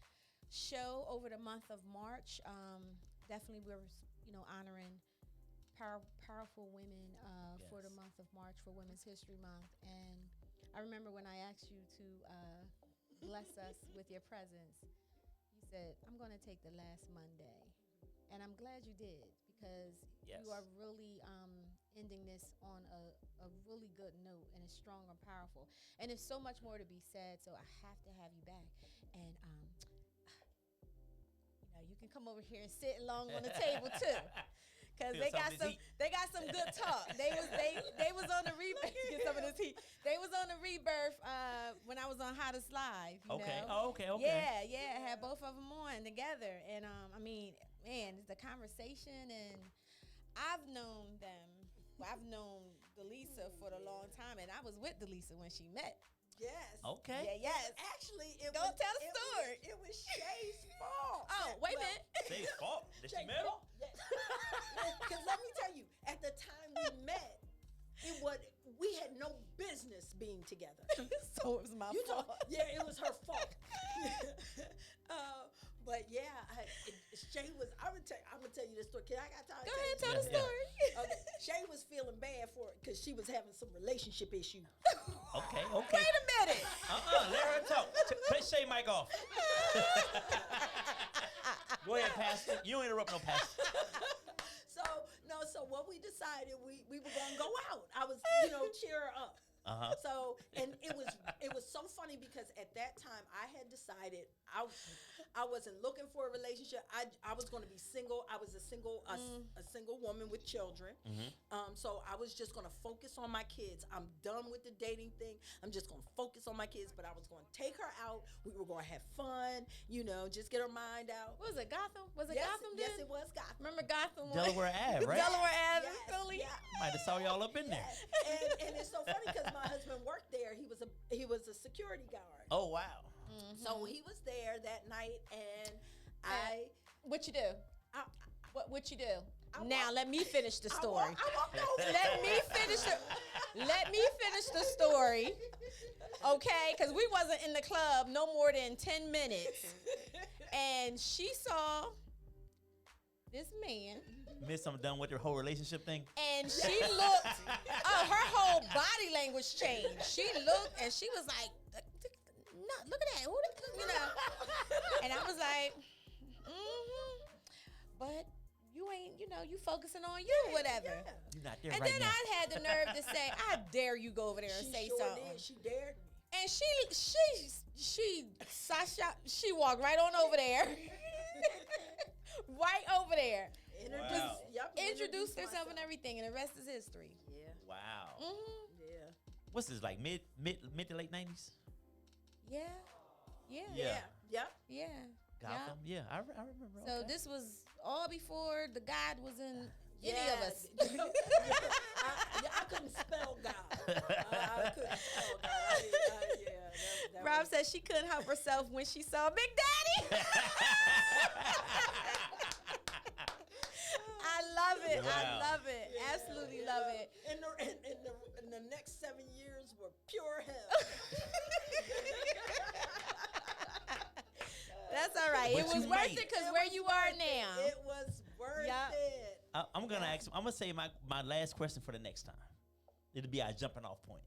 show over the month of March. Definitely we're honoring powerful women for the month of March, for Women's History Month. And I remember when I asked you to bless us with your presence, you said, I'm going to take the last Monday. And I'm glad you did, because you are really ending this on a really good note, and it's strong and powerful. And there's so much more to be said, so I have to have you back. And you can come over here and sit along on the table too, because they got some good talk. They was on the rebirth. Get some of this heat. They was on the rebirth when I was on Hottest Live. Okay. Know? Oh, okay. Okay. Yeah. I had both of them on together, and I mean, man, the conversation, and I've known them. I've known Delisa for a long time, and I was with Delisa when she met. Yes. Okay. Yeah, yes. Actually, Don't tell the story. It was Shay's fault. Oh, wait a minute. Shay's fault. Did she met him? Because let me tell you, at the time we met, we had no business being together. So it was my fault. It was her fault. But Shay was. I'm gonna tell you this story. I got time? Go ahead, tell the story. Okay. Shay was feeling bad for it because she was having some relationship issues. Okay. Wait a minute. Let her talk. Put Shay mic off. Go ahead, Pastor. You don't interrupt no pastor. So what we decided, we were gonna go out. I was, cheer her up. So, and it was so funny because at that time I had decided I wasn't looking for a relationship. I was going to be single. I was a single woman with children. So I was just going to focus on my kids. I'm done with the dating thing. I'm just going to focus on my kids. But I was going to take her out. We were going to have fun. Just get her mind out. What was it, Gotham? Was it Gotham? Yes, it was Gotham. Remember Gotham? Delaware Ave, right? Delaware Ave, Philly. Yeah. Might have saw y'all up in there. And it's so funny because my husband worked there. He was a security guard. Oh wow. So he was there that night, and what you do? What you do? Now let me finish the story. I walked over. Let me finish the story. Okay, because we wasn't in the club no more than 10 minutes, and she saw this man. Miss, I'm done with your whole relationship thing. And she looked, her whole body language changed. She looked and she was like, no, look at that. Who and I was like, but you ain't, you focusing on you, whatever. Yeah. You're not there And right then now. I had the nerve to say, I dare you go over there and say something. Did. She dared me. And she walked right on over there. Right over there. Introduced herself and everything, and the rest is history. Yeah. Wow. Yeah. What's this, like mid to late 90s? Yeah. Gotham? Yeah, I remember. So this was all before the God was in any of us. I couldn't spell God. I couldn't spell God. Rob said she couldn't help herself when she saw Big Daddy. I love it. Wow. I love it. Absolutely love it. And the next 7 years were pure hell. That's all right. It was you worth made it it. because where you are now. It was worth Yup. it. I'm gonna ask. I'm gonna say my last question for the next time. It'll be our jumping off point.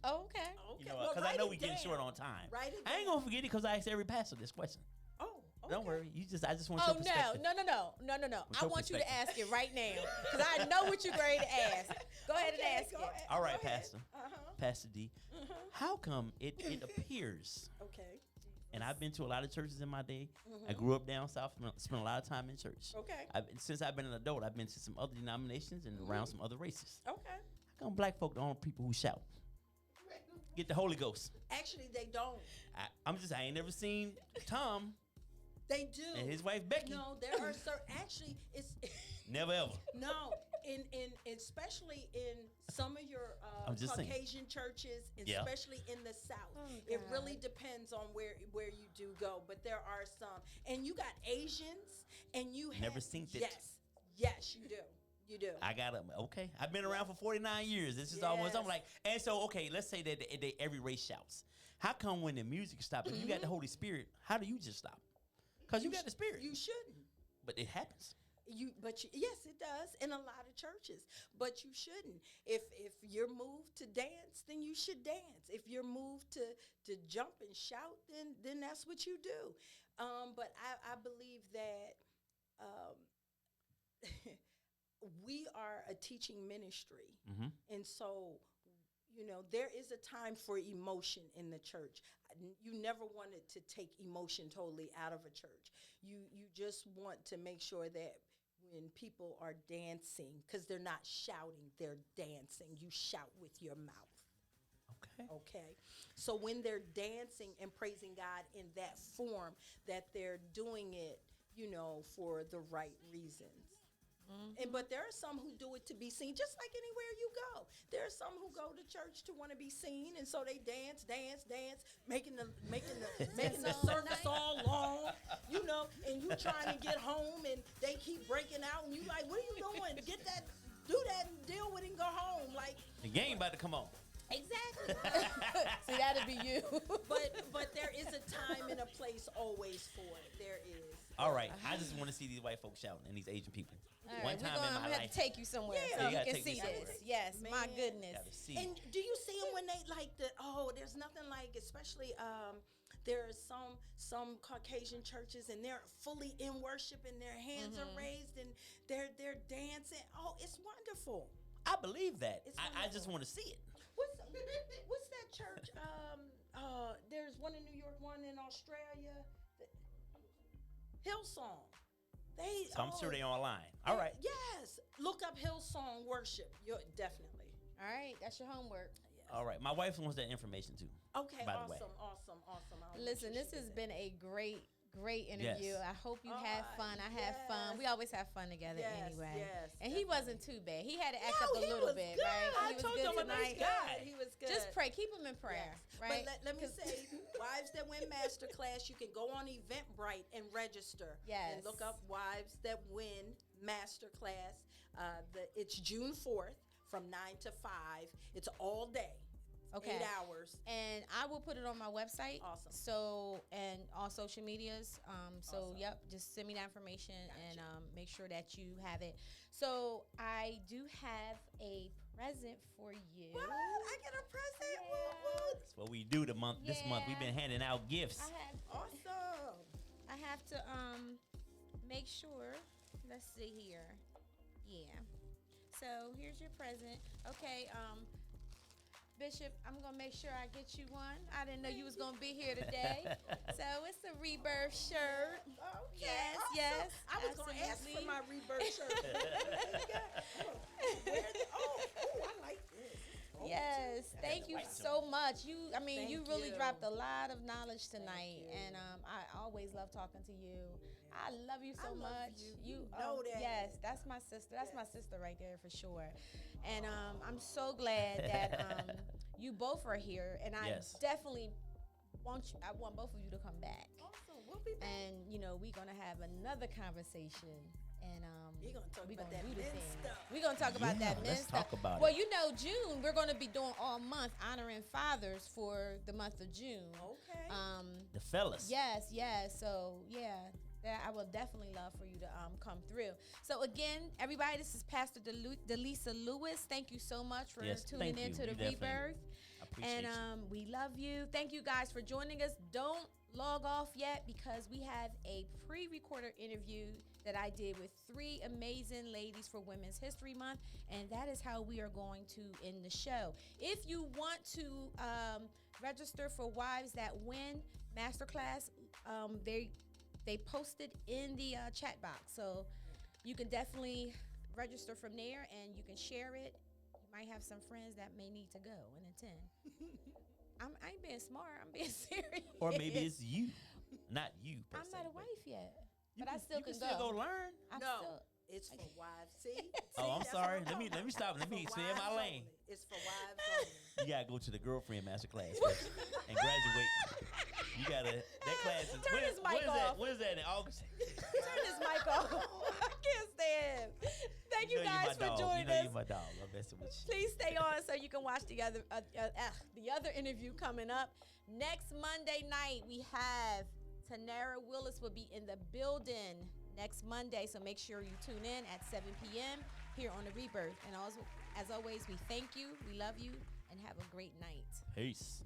Oh, okay. Okay. You know, well, because I write know it we getting down. short on time. Write it I ain't down. gonna forget it because I asked every pastor this question. Oh, okay. Don't worry. I just want Oh, your perspective. no. I your want you to perspective. ask it right now because I know what you're ready to ask. Go ahead and ask go it. ahead. All right, Go ahead. Pastor. Uh-huh. Pastor D. How come it appears? Okay. And I've been to a lot of churches in my day. I grew up down south, spent a lot of time in church. Okay. Since I've been an adult, I've been to some other denominations and around some other races. Okay. How come black folk don't people who shout? Get the Holy Ghost. Actually, they don't. I ain't never seen Tom They do. and his wife Becky. No, there are certain. Actually, it's Never ever. no. In especially in some of your I'm just saying. Caucasian churches, Yeah. especially in the South, Oh, it God. really depends on where you do go. But there are some, and you got Asians, and you Never have, seen it. Yes, you do. You do. I got them. Okay. I've been around for 49 years. This is almost, I'm Yes. like, and so, okay, let's say that every race shouts. How come when the music stops, if you got the Holy Spirit, how do you just stop? Because you got the Spirit. You shouldn't. But it happens. Yes, it does in a lot of churches, but you shouldn't. If you're moved to dance, then you should dance. If you're moved to jump and shout, then that's what you do. But I believe that we are a teaching ministry, and so there is a time for emotion in the church. You never wanted to take emotion totally out of a church. You just want to make sure that when people are dancing, because they're not shouting, they're dancing. You shout with your mouth. Okay. So when they're dancing and praising God in that form, that they're doing it, for the right reasons. But there are some who do it to be seen, just like anywhere you go. There are some who go to church to want to be seen, and so they dance, making the service all long, and you trying to get home, and they keep breaking out, and you like, what are you doing? Do that, and deal with it, and go home. Like The game about to come on. exactly. See, that'd be you. But there is a time and a place always for it. There is. All right. I just want to see these white folks shouting and these Asian people. All One right, time in I'm my gonna have life. to take you somewhere Yeah. so You you gotta can take me see somewhere. this. Yes, my Man. goodness. Gotta see. And do you see them when they like there's nothing like, especially there are some Caucasian churches, and they're fully in worship, and their hands are raised, and they're dancing. Oh, it's wonderful. I believe that. It's I just wonderful. want to see it. What's that church? There's one in New York, one in Australia. Hillsong. So I'm sure they online. All right. Yes. Look up Hillsong worship. You're definitely. All right, that's your homework. All right. My wife wants that information too. Okay. By the way. Awesome. I'll Listen, make this sure has she been a great interview. Yes. I hope you had fun. I had fun. We always have fun together Yes, anyway. yes, And he wasn't too bad. He had to act up a he little was bit, good. right? I He was told good you I'm a nice tonight. guy. He was good. Just pray. Keep him in prayer, Yes. right? But let me say, Wives That Win Masterclass, you can go on Eventbrite and register. Yes. And look up Wives That Win Masterclass. It's June 4th from 9 to 5. It's all day. Okay. 8 hours. And I will put it on my website. Awesome. So, and all social medias. Awesome. Yep, just send me that information and make sure that you have it. So, I do have a present for you. What? I get a present? Yeah. Woo, woo. That's what we do this month. We've been handing out gifts. Awesome. I have to make sure. Let's see here. Yeah. So here's your present. Okay, Bishop, I'm gonna make sure I get you one. I didn't know you was gonna be here today. So it's a Rebirth shirt. Okay. Yes, awesome. yes. I was going to ask for absolutely. my Rebirth shirt. I like this. Yes, thank you so much. Thank you really you. dropped a lot of knowledge tonight, you. and I always love talking to you. I love you so I love much. you. You know that. Yes, that's my sister. That's my sister right there for sure. And I'm so glad that you both are here, and I Yes. definitely I want both of you to come back. Awesome. We'll be back. And we're gonna have another conversation And We're gonna talk we about gonna that do the men's thing. stuff. We're gonna talk about that men's let's stuff. talk about Well, it. you know, June, we're gonna be doing all month honoring fathers for the month of June. Okay. The fellas. Yes, yes. So yeah, that I will definitely love for you to come through. So again, everybody, this is Pastor Delisa Lewis. Thank you so much for Yes, tuning thank into you. the We definitely Rebirth. appreciate And we love you. Thank you guys for joining us. Don't log off yet because we have a pre-recorded interview that I did with 3 amazing ladies for Women's History Month, and that is how we are going to end the show. If you want to register for Wives That Win Masterclass, they posted in the chat box, so you can definitely register from there and you can share it. You might have some friends that may need to go and attend. I ain't being smart. I'm being serious. Or maybe it's you, not you. Per I'm se, not a but wife yet, you but I still you can still go learn. I No, still- it's for wives. See? Oh, I'm That's sorry. what I'm Let me talking stop. about. Let me It's for stay in my wives lane. only. It's for wives only. You gotta go to the girlfriend master class first and graduate. You gotta that class is Turn his mic off. When is that in August? Turn this mic off. I can't stand. Thank you, know you're guys my for dog. joining You know us. you're my dog. I'm messing with you. Please stay on so you can watch the other interview coming up. Next Monday night, we have Tanara Willis will be in the building next Monday, so make sure you tune in at 7 p.m. here on The Rebirth. And also, as always, we thank you, we love you, and have a great night. Peace.